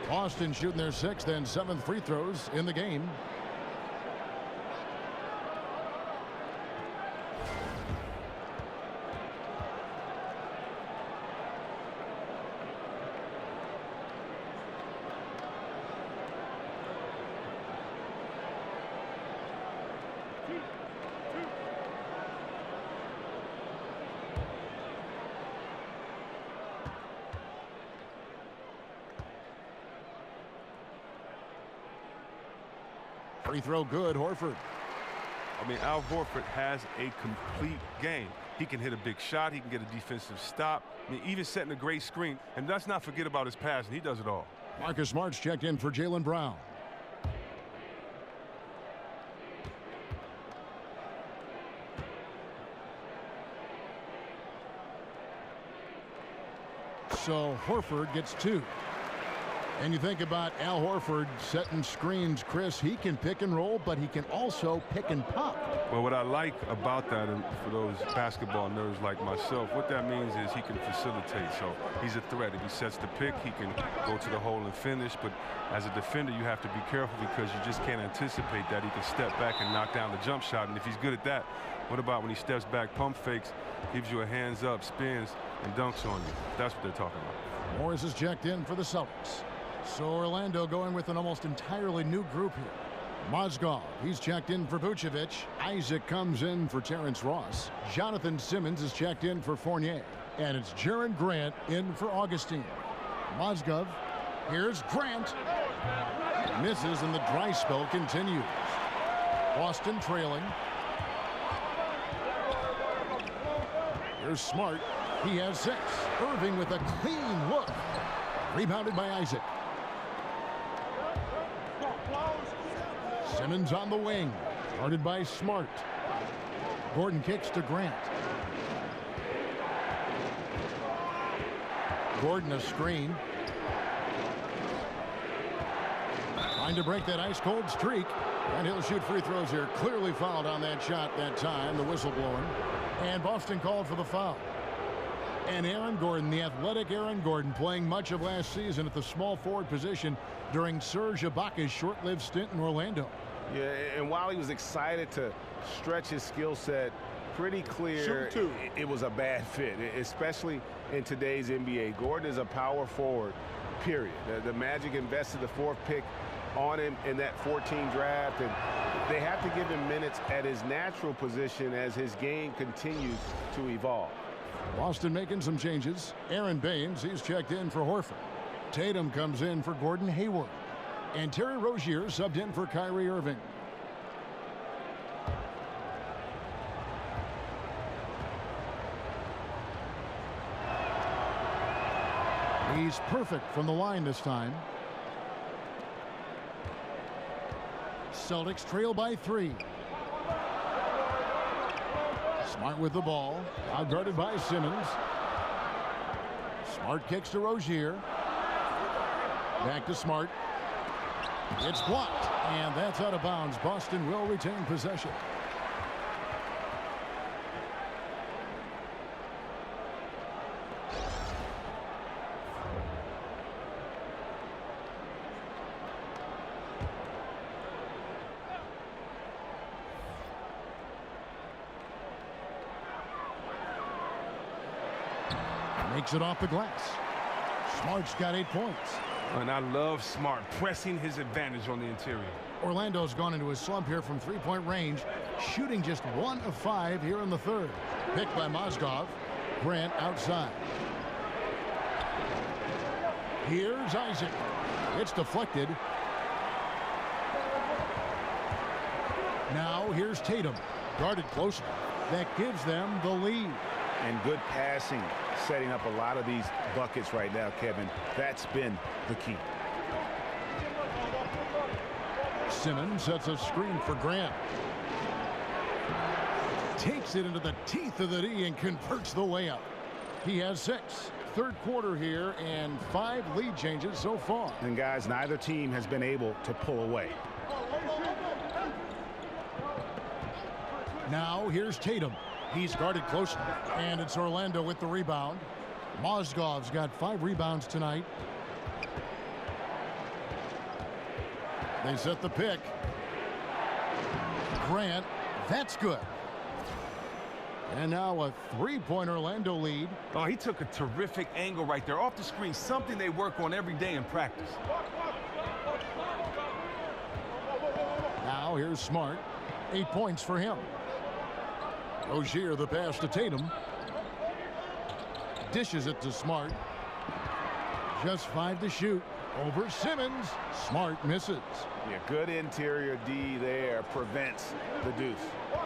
Boston shooting their 6th and 7th free throws in the game. Free throw good, Horford. I mean, Al Horford has a complete game. He can hit a big shot. He can get a defensive stop. I mean, even setting a great screen. And let's not forget about his passing. He does it all. Marcus Smart's checked in for Jaylen Brown. So Horford gets 2. And you think about Al Horford setting screens, Chris, he can pick and roll, but he can also pick and pop. Well, what I like about that, and for those basketball nerds like myself, what that means is he can facilitate. So he's a threat. If he sets the pick, he can go to the hole and finish. But as a defender, you have to be careful because you just can't anticipate that he can step back and knock down the jump shot. And if he's good at that, what about when he steps back, pump fakes, gives you a hands up, spins, and dunks on you? That's what they're talking about. Morris is checked in for the Celtics. So Orlando going with an almost entirely new group here. Mozgov, he's checked in for Vucevic. Isaac comes in for Terrence Ross. Jonathan Simmons is checked in for Fournier. And it's Jaren Grant in for Augustine. Mozgov, here's Grant. Misses and the dry spell continues. Boston trailing. Here's Smart. He has 6. Irving with a clean look. Rebounded by Isaac. Simmons on the wing. Guarded by Smart. Gordon kicks to Grant. Gordon a screen. Trying to break that ice-cold streak. And he'll shoot free throws here. Clearly fouled on that shot that time. The whistle blowing. And Boston called for the foul. And Aaron Gordon, the athletic Aaron Gordon, playing much of last season at the small forward position during Serge Ibaka's short-lived stint in Orlando. Yeah, and while he was excited to stretch his skill set, pretty clear it was a bad fit, especially in today's NBA. Gordon is a power forward, period. The Magic invested the 4th pick on him in that 14 draft, and they have to give him minutes at his natural position as his game continues to evolve. Boston making some changes. Aaron Baines, he's checked in for Horford. Tatum comes in for Gordon Hayward. And Terry Rozier subbed in for Kyrie Irving. He's perfect from the line this time. Celtics trail by 3. Smart with the ball. Out guarded by Simmons. Smart kicks to Rozier. Back to Smart. It's blocked, and that's out of bounds. Boston will retain possession. Makes it off the glass. Smart's got 8 points. And I love Smart pressing his advantage on the interior. Orlando's gone into a slump here from 3-point range, shooting just 1 of 5 here in the third. Picked by Mozgov. Grant outside. Here's Isaac. It's deflected. Now here's Tatum. Guarded closely. That gives them the lead. And good passing, setting up a lot of these buckets right now, Kevin. That's been the key. Simmons sets a screen for Grant. Takes it into the teeth of the D and converts the layup. He has 6. Third quarter here and 5 lead changes so far. And guys, neither team has been able to pull away. Now here's Tatum. He's guarded closely, and it's Orlando with the rebound. Mozgov's got 5 rebounds tonight. They set the pick. Grant, that's good. And now a 3-point Orlando lead. Oh, he took a terrific angle right there off the screen, something they work on every day in practice. Now here's Smart. 8 points for him. Rozier the pass to Tatum. Dishes it to Smart. Just 5 to shoot. Over Simmons. Smart misses. Yeah, good interior D there. Prevents the deuce.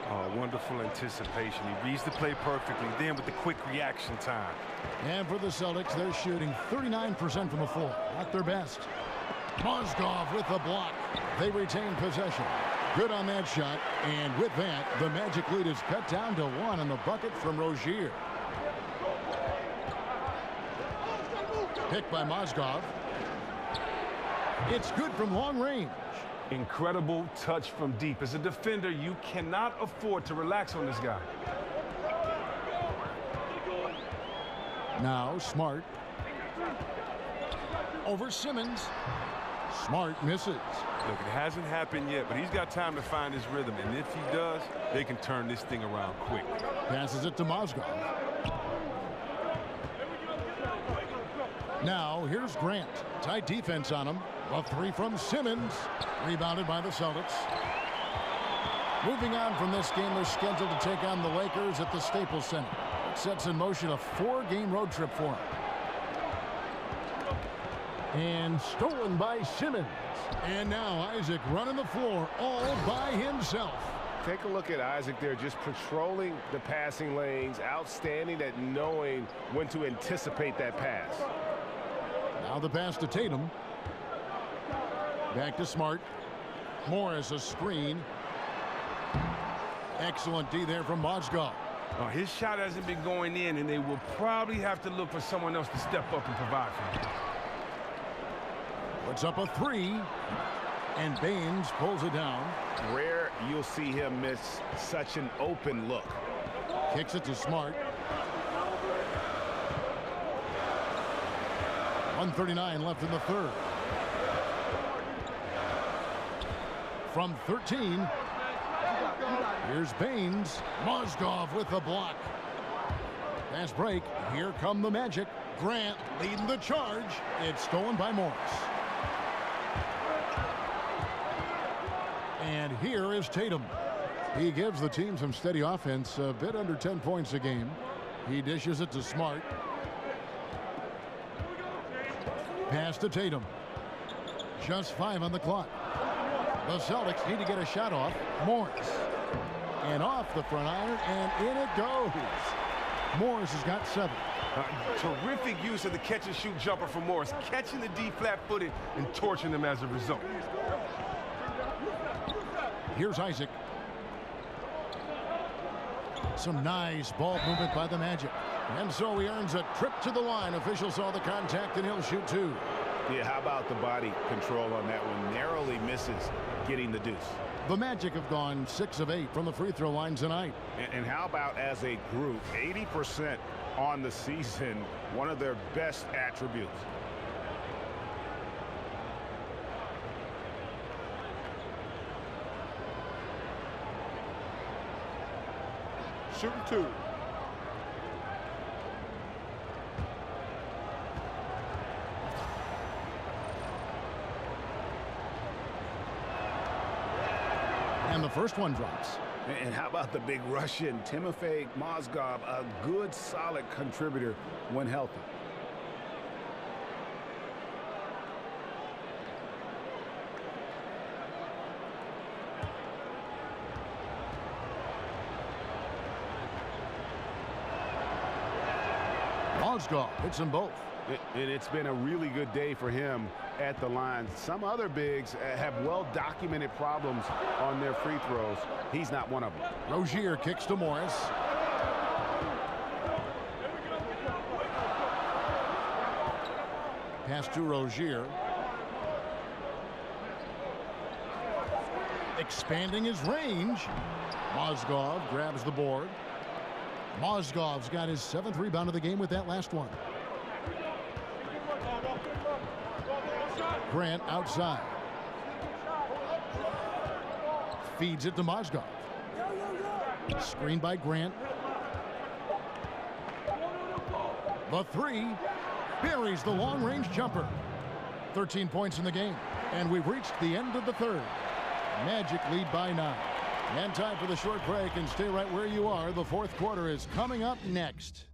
Oh, wonderful anticipation. He reads the play perfectly. Then with the quick reaction time. And for the Celtics, they're shooting 39% from the floor. Not their best. Mozgov with the block. They retain possession. Good on that shot, and with that, the Magic lead is cut down to 1 on the bucket from Rozier. Picked by Mozgov. It's good from long range. Incredible touch from deep. As a defender, you cannot afford to relax on this guy. Now Smart. Over Simmons. Smart misses. Look, it hasn't happened yet, but he's got time to find his rhythm. And if he does, they can turn this thing around quick. Passes it to Mozgov. Now, here's Grant. Tight defense on him. A 3 from Simmons. Rebounded by the Celtics. Moving on from this game, they're scheduled to take on the Lakers at the Staples Center. It sets in motion a 4-game road trip for them. And stolen by Simmons. And now Isaac running the floor all by himself. Take a look at Isaac there, just patrolling the passing lanes, outstanding at knowing when to anticipate that pass. Now the pass to Tatum. Back to Smart. Morris a screen. Excellent D there from Mozgov. His shot hasn't been going in, and they will probably have to look for someone else to step up and provide for him. Puts up a 3, and Baines pulls it down. Rare you'll see him miss such an open look. Kicks it to Smart. 1:39 left in the third. From 13, here's Baines. Mozgov with the block. Fast break. Here come the Magic. Grant leading the charge. It's stolen by Morris. And here is Tatum. He gives the team some steady offense, a bit under 10 points a game. He dishes it to Smart. Pass to Tatum. Just 5 on the clock. The Celtics need to get a shot off. Morris. And off the front iron, and in it goes. Morris has got 7. Terrific use of the catch-and-shoot jumper from Morris, catching the D flat-footed and torching them as a result. Here's Isaac. Some nice ball movement by the Magic. And so he earns a trip to the line. Officials saw the contact, and he'll shoot 2. Yeah, how about the body control on that one? Narrowly misses getting the deuce. The Magic have gone 6 of 8 from the free throw line tonight. And how about as a group, 80% on the season, one of their best attributes. Shooting 2. And the first one drops. And how about the big Russian, Timofey Mozgov, a good, solid contributor when healthy. Mozgov hits them both. And it's been a really good day for him at the line. Some other bigs have well-documented problems on their free throws. He's not one of them. Rozier kicks to Morris. Pass to Rozier. Expanding his range. Mozgov grabs the board. Mozgov's got his 7th rebound of the game with that last one. Grant outside. Feeds it to Mozgov. Screen by Grant. The 3 buries the long-range jumper. 13 points in the game. And we've reached the end of the 3rd. Magic lead by 9. And time for the short break, and stay right where you are. The 4th quarter is coming up next.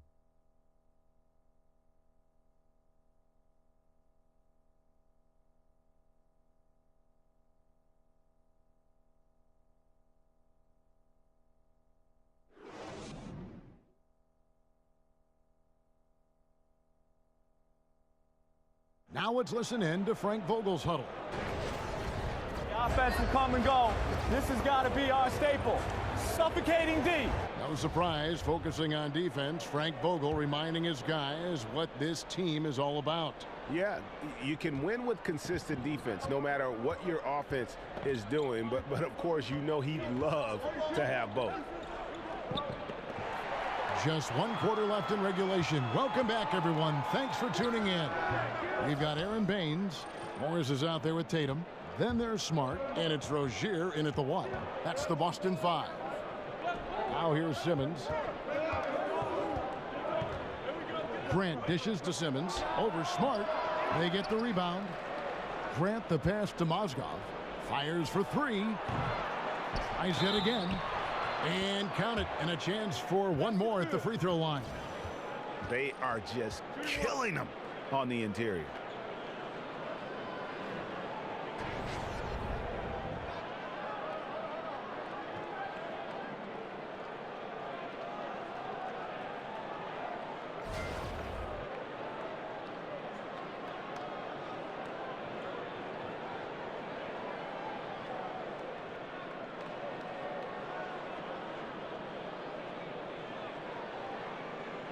Now let's listen in to Frank Vogel's huddle. The offense will come and go. This has got to be our staple. Suffocating D. No surprise, focusing on defense, Frank Vogel reminding his guys what this team is all about. Yeah, you can win with consistent defense no matter what your offense is doing. But of course, you know he'd love to have both. Just 1 quarter left in regulation. Welcome back, everyone. Thanks for tuning in. We've got Aaron Baines. Morris is out there with Tatum. Then there's Smart, and it's Rozier in at the 1. That's the Boston 5. Now here's Simmons. Grant dishes to Simmons. Over Smart. They get the rebound. Grant the pass to Mozgov. Fires for 3. Tries it again. And count it. And a chance for 1 more at the free throw line. They are just killing them on the interior.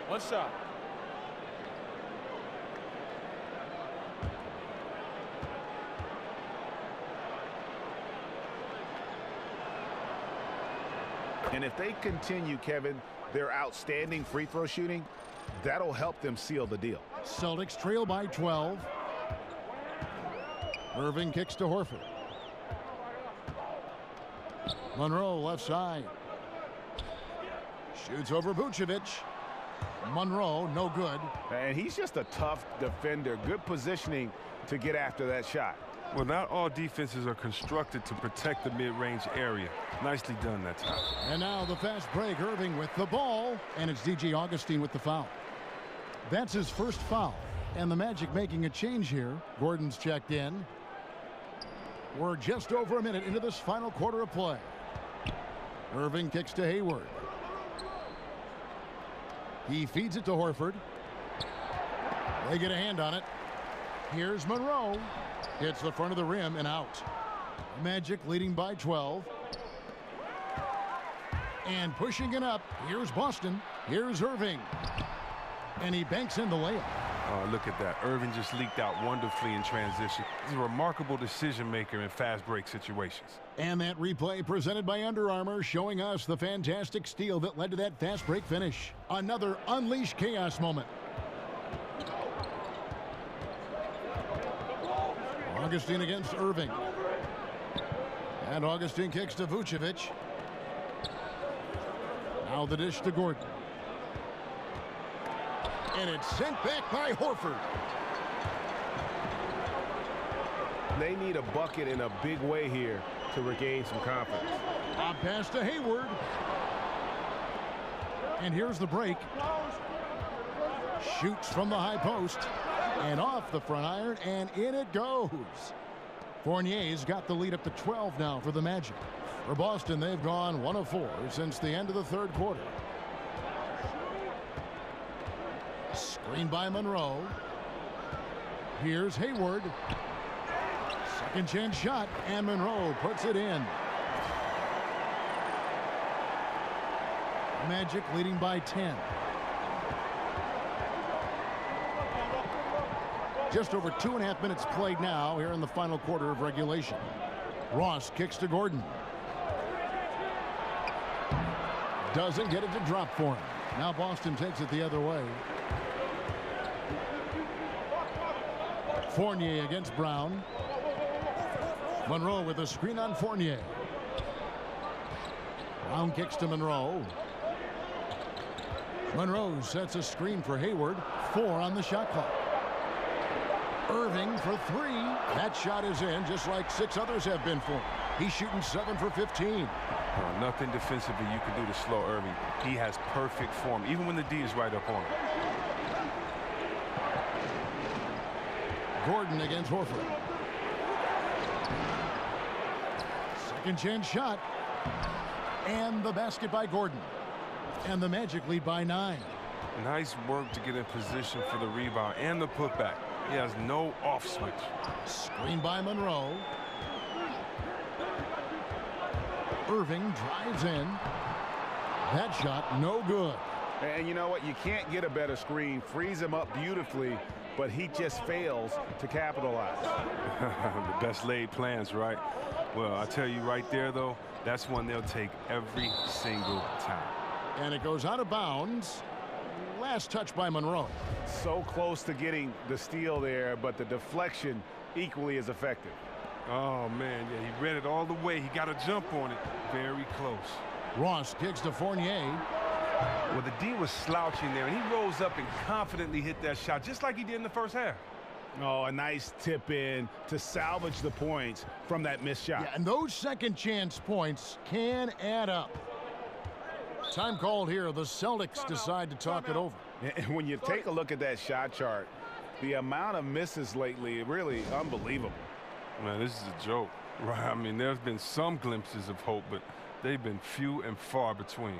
One shot. And if they continue, Kevin, their outstanding free throw shooting, that'll help them seal the deal. Celtics trail by 12. Irving kicks to Horford. Monroe left side. Shoots over Vucevic. Monroe, no good. And he's just a tough defender. Good positioning to get after that shot. Well, not all defenses are constructed to protect the mid-range area. Nicely done that time. And now the fast break. Irving with the ball, and it's DJ Augustine with the foul. That's his first foul, and the Magic making a change here. Gordon's checked in. We're just over a minute into this final quarter of play. Irving kicks to Hayward. He feeds it to Horford. They get a hand on it. Here's Monroe. Hits the front of the rim and out. Magic leading by 12. And pushing it up. Here's Boston. Here's Irving. And he banks in the layup. Oh, look at that. Irving just leaked out wonderfully in transition. He's a remarkable decision maker in fast break situations. And that replay presented by Under Armour, showing us the fantastic steal that led to that fast break finish. Another unleashed chaos moment. Augustine against Irving. And Augustine kicks to Vucevic. Now the dish to Gordon. And it's sent back by Horford. They need a bucket in a big way here to regain some confidence. A pass to Hayward. And here's the break. Shoots from the high post. And off the front iron, and in it goes. Fournier's got the lead up to 12 now for the Magic. For Boston, they've gone 1 of 4 since the end of the third quarter. Screen by Monroe. Here's Hayward. Second chance shot, and Monroe puts it in. Magic leading by 10. Just over 2.5 minutes played now here in the final quarter of regulation. Ross kicks to Gordon. Doesn't get it to drop for him. Now Boston takes it the other way. Fournier against Brown. Monroe with a screen on Fournier. Brown kicks to Monroe. Monroe sets a screen for Hayward. 4 on the shot clock. Irving for 3. That shot is in, just like 6 others have been for him. He's shooting 7 for 15. Nothing defensively you can do to slow Irving. He has perfect form, even when the D is right up on him. Gordon against Horford. Second chance shot. And the basket by Gordon. And the Magic lead by 9. Nice work to get in position for the rebound and the putback. He has no off switch. Screen by Monroe. Irving drives in. That shot no good. And you know what? You can't get a better screen. Frees him up beautifully, but he just fails to capitalize. The best laid plans, right? Well, I tell you right there, though, that's one they'll take every single time. And it goes out of bounds. Last touch by Monroe. So close to getting the steal there, but the deflection equally as effective. Oh, man, yeah, he read it all the way. He got a jump on it. Very close. Ross kicks to Fournier. Well, the D was slouching there, and he rose up and confidently hit that shot, just like he did in the first half. Oh, a nice tip in to salvage the points from that missed shot. Yeah, and those second chance points can add up. Time called here. The Celtics decide to talk it over. And when you take a look at that shot chart, the amount of misses lately, really unbelievable. Man, this is a joke, right? I mean, there's been some glimpses of hope, but they've been few and far between.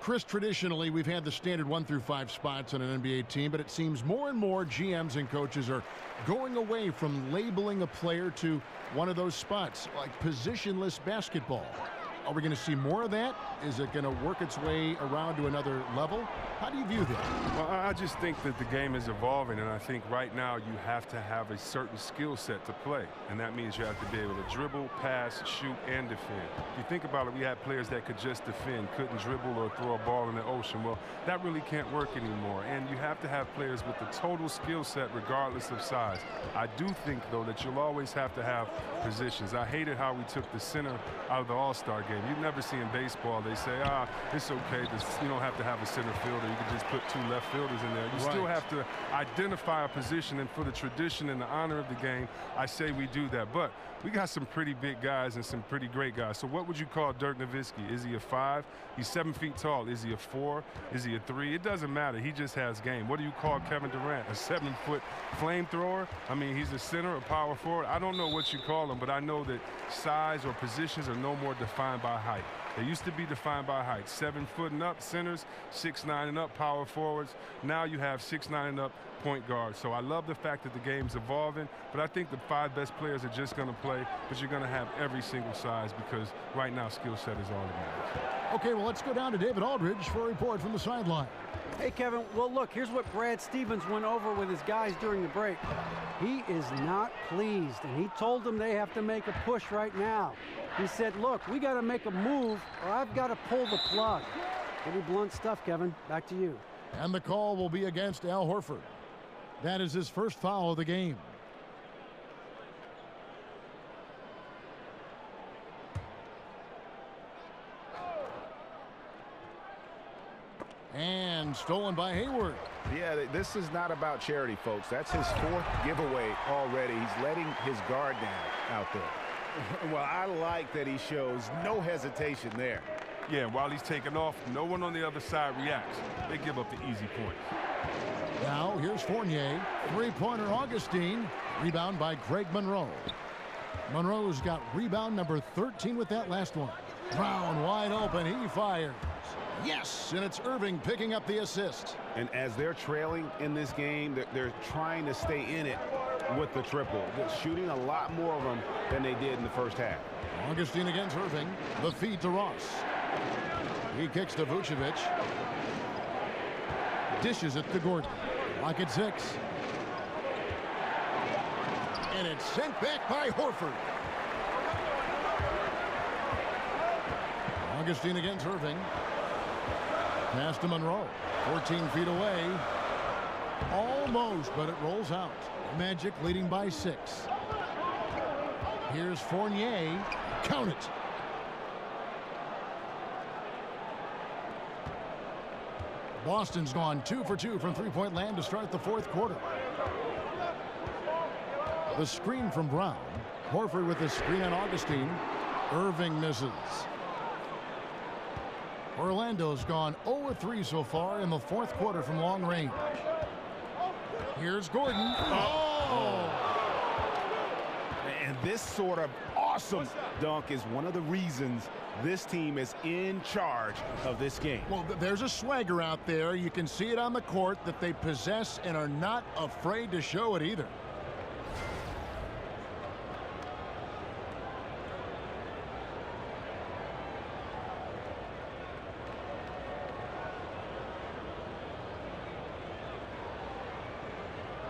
Chris, traditionally, we've had the standard 1 through 5 spots on an NBA team, but it seems more and more GMs and coaches are going away from labeling a player to one of those spots, like positionless basketball. Are we going to see more of that? Is it going to work its way around to another level? How do you view that? Well, I just think that the game is evolving, and I think right now you have to have a certain skill set to play, and that means you have to be able to dribble, pass, shoot, and defend. If you think about it, we had players that could just defend, couldn't dribble or throw a ball in the ocean. Well, that really can't work anymore, and you have to have players with the total skill set regardless of size. I do think, though, that you'll always have to have positions. I hated how we took the center out of the All-Star game. game. You never see in baseball, they say, it's okay. You don't have to have a center fielder. You can just put 2 left fielders in there. You still have to identify a position, and for the tradition and the honor of the game, I say we do that. But we got some pretty big guys and some pretty great guys. So what would you call Dirk Nowitzki? Is he a 5? He's 7 feet tall. Is he a 4? Is he a 3? It doesn't matter. He just has game. What do you call Kevin Durant? A 7-foot flamethrower? I mean, he's a center, a power forward. I don't know what you call him, but I know that size or positions are no more defined by height. They used to be defined by height. 7 foot and up centers, 6'9" and up power forwards. Now you have 6'9" and up point guards. So I love the fact that the game's evolving, but I think the 5 best players are just going to play, but you're going to have every single size because right now skill set is all that matters. Okay, well, let's go down to David Aldridge for a report from the sideline. Hey, Kevin. Well, look, here's what Brad Stevens went over with his guys during the break. He is not pleased, and he told them they have to make a push right now. He said, look, we got to make a move, or I've got to pull the plug. Pretty blunt stuff, Kevin. Back to you. And the call will be against Al Horford. That is his first foul of the game. And stolen by Hayward. Yeah, this is not about charity, folks. That's his 4th giveaway already. He's letting his guard down out there. Well, I like that he shows no hesitation there. Yeah, while he's taking off, no one on the other side reacts. They give up the easy points. Now here's Fournier. 3-pointer Augustine. Rebound by Greg Monroe. Monroe's got rebound number 13 with that last one. Brown wide open. He fires. Yes, and it's Irving picking up the assist. And as they're trailing in this game, they're trying to stay in it with the triple. They're shooting a lot more of them than they did in the first half. Augustine against Irving. The feed to Ross. He kicks to Vucevic. Dishes it to Gordon. Lock at 6. And it's sent back by Horford. Augustine against Irving. Pass to Monroe. 14 feet away. Almost, but it rolls out. Magic leading by 6. Here's Fournier. Count it. Boston's gone 2 for 2 from three-point land to start the 4th quarter. The screen from Brown. Horford with the screen on Augustine. Irving misses. Orlando's gone 0-3 so far in the 4th quarter from long range. Here's Gordon. Oh! And this sort of awesome dunk is one of the reasons this team is in charge of this game. Well, there's a swagger out there. You can see it on the court that they possess and are not afraid to show it either.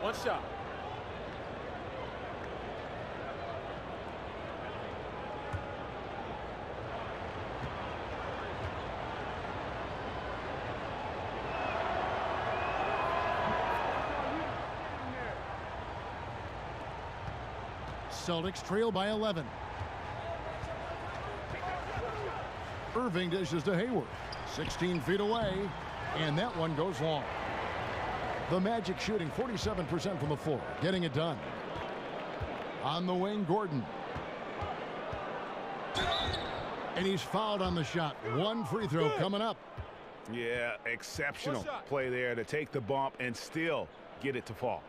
One shot. Celtics trail by 11. Irving dishes to Hayward. 16 feet away, and that one goes long. The Magic shooting 47% from the floor, getting it done. On the wing, Gordon. And he's fouled on the shot. One free throw coming up. Yeah, exceptional play there to take the bump and still get it to fall.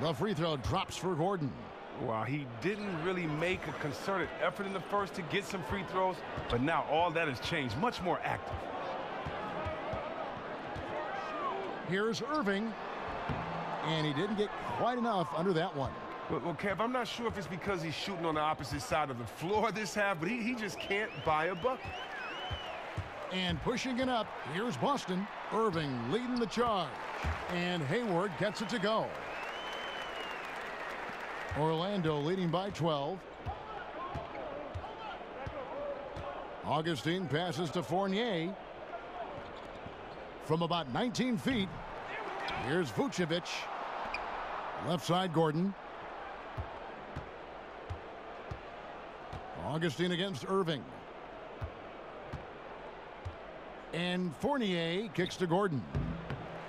The free throw drops for Gordon. Well, he didn't really make a concerted effort in the first to get some free throws, but now all that has changed. Much more active. Here's Irving. And he didn't get quite enough under that one. Well, Kev, I'm not sure if it's because he's shooting on the opposite side of the floor this half, but he just can't buy a bucket. And pushing it up, here's Boston. Irving leading the charge. And Hayward gets it to go. Orlando leading by 12. Augustine passes to Fournier. From about 19 feet, here's Vucevic. Left side, Gordon. Augustine against Irving. And Fournier kicks to Gordon.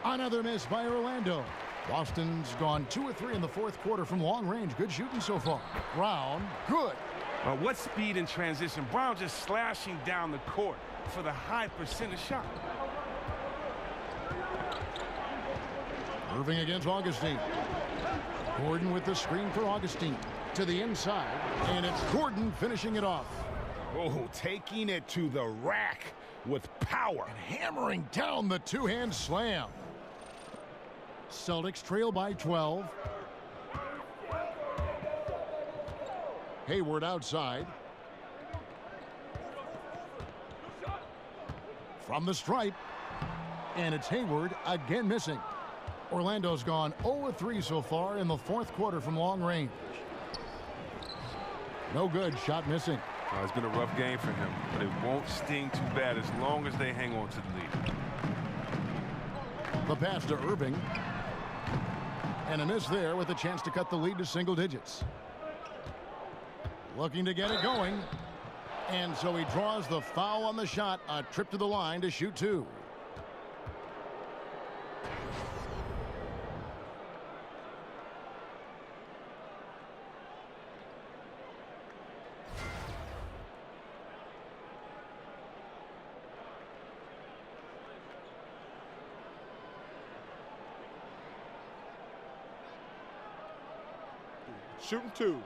Another miss by Orlando. Boston's gone 2 of 3 in the fourth quarter from long range. Good shooting so far. Brown, good. What speed in transition. Brown just slashing down the court for the high percentage shot. Irving against Augustine. Gordon with the screen for Augustine. To the inside, and it's Gordon finishing it off. Oh, taking it to the rack with power. And hammering down the two-hand slam. Celtics trail by 12. Hayward outside. From the stripe. And it's Hayward again missing. Orlando's gone 0-3 so far in the fourth quarter from long range. No good, shot missing. It's been a rough game for him, but it won't sting too bad as long as they hang on to the lead. The pass to Irving. And a miss there with a chance to cut the lead to single digits. Looking to get it going. And so he draws the foul on the shot. A trip to the line to shoot 2. Shooting 2.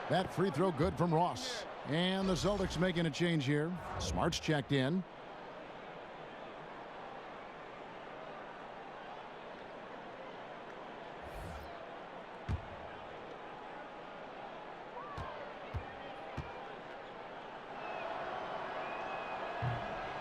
That free throw good from Ross. And the Celtics making a change here. Smart's checked in.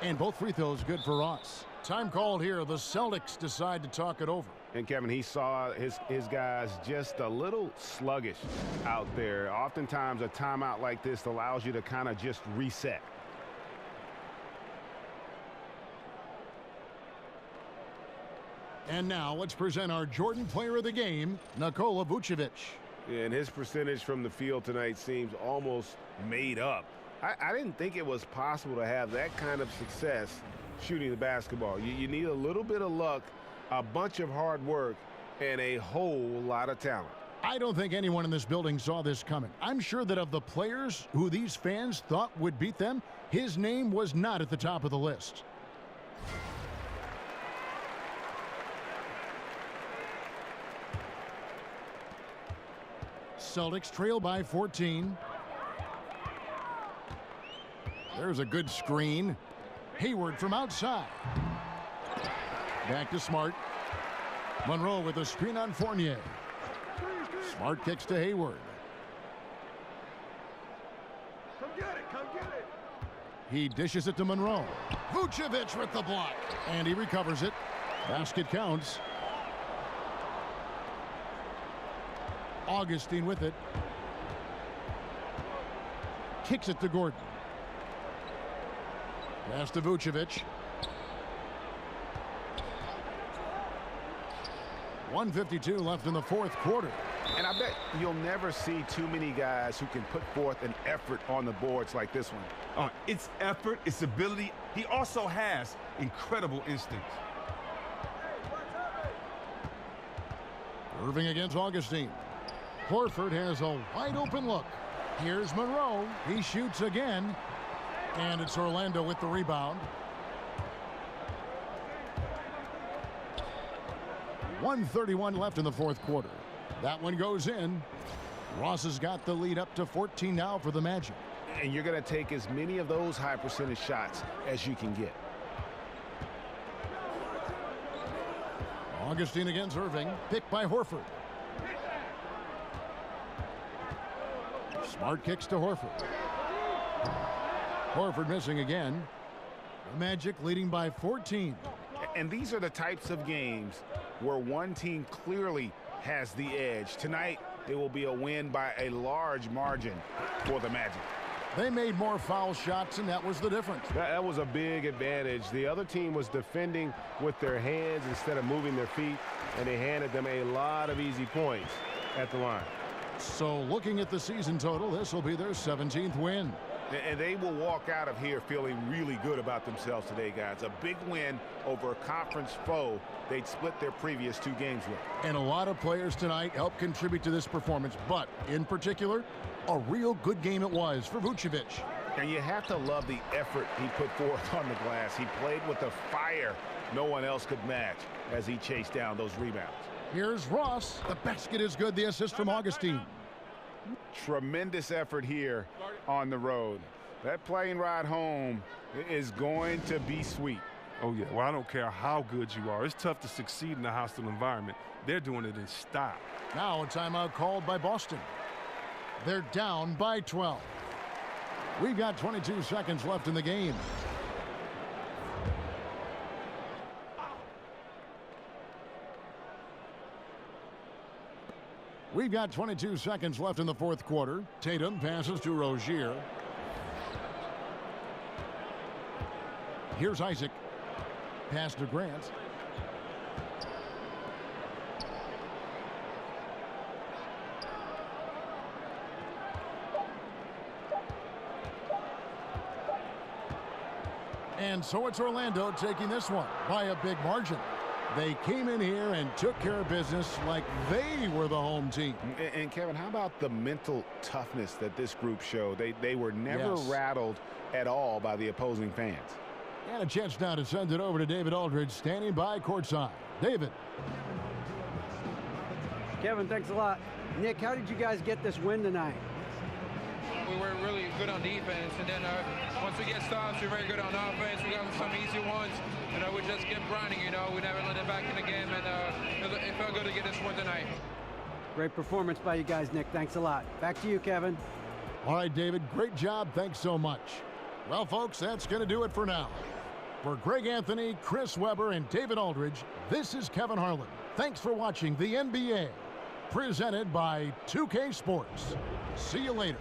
And both free throws good for Ross. Time called here. The Celtics decide to talk it over. And Kevin, he saw his guys just a little sluggish out there. Oftentimes a timeout like this allows you to kind of just reset. And now let's present our Jordan Player of the Game, Nikola Vucevic. And his percentage from the field tonight seems almost made up. I didn't think it was possible to have that kind of success shooting the basketball. You need a little bit of luck, a bunch of hard work, and a whole lot of talent. I don't think anyone in this building saw this coming. I'm sure that of the players who these fans thought would beat them, his name was not at the top of the list. Celtics trail by 14. There's a good screen. Hayward from outside. Back to Smart. Monroe with a screen on Fournier. Smart kicks to Hayward. Come get it, come get it. He dishes it to Monroe. Vucevic with the block. And he recovers it. Basket counts. Augustine with it. Kicks it to Gordon. Pass to Vucevic. 1:52 left in the fourth quarter. And I bet you'll never see too many guys who can put forth an effort on the boards like this one. It's effort, it's ability. He also has incredible instincts. Irving against Augustine. Horford has a wide open look. Here's Monroe. He shoots again. And it's Orlando with the rebound. 1:31 left in the fourth quarter. That one goes in. Ross has got the lead up to 14 now for the Magic. And you're going to take as many of those high percentage shots as you can get. Augustine against Irving. Picked by Horford. Smart kicks to Horford. Horford missing again. The Magic leading by 14. And these are the types of games where one team clearly has the edge. Tonight, it will be a win by a large margin for the Magic. They made more foul shots, and that was the difference. That was a big advantage. The other team was defending with their hands instead of moving their feet, and they handed them a lot of easy points at the line. So looking at the season total, this will be their 17th win. And they will walk out of here feeling really good about themselves today, guys. A big win over a conference foe they'd split their previous 2 games with. And a lot of players tonight helped contribute to this performance, but in particular, a real good game it was for Vucevic. And you have to love the effort he put forth on the glass. He played with a fire no one else could match as he chased down those rebounds. Here's Ross. The basket is good. The assist from Augustine. Tremendous effort here on the road. That plane ride home is going to be sweet. Oh, yeah. Well, I don't care how good you are. It's tough to succeed in a hostile environment. They're doing it in style. Now a timeout called by Boston. They're down by 12. We've got 22 seconds left in the game. We've got 22 seconds left in the fourth quarter. Tatum passes to Rozier. Here's Isaac. Pass to Grant. And so it's Orlando taking this one by a big margin. They came in here and took care of business like they were the home team. And Kevin, how about the mental toughness that this group showed? They were never rattled at all by the opposing fans. And a chance now to send it over to David Aldridge, standing by courtside. David. Kevin, thanks a lot. Nick, how did you guys get this win tonight? We were really good on defense, and then once we get stops, we're very good on offense. We got some easy ones. We just kept grinding, We never let it back in the game, and it felt good to get this one tonight. Great performance by you guys, Nick. Thanks a lot. Back to you, Kevin. All right, David, great job. Thanks so much. Well, folks, that's going to do it for now. For Greg Anthony, Chris Webber, and David Aldridge, this is Kevin Harlan. Thanks for watching the NBA, presented by 2K Sports. See you later.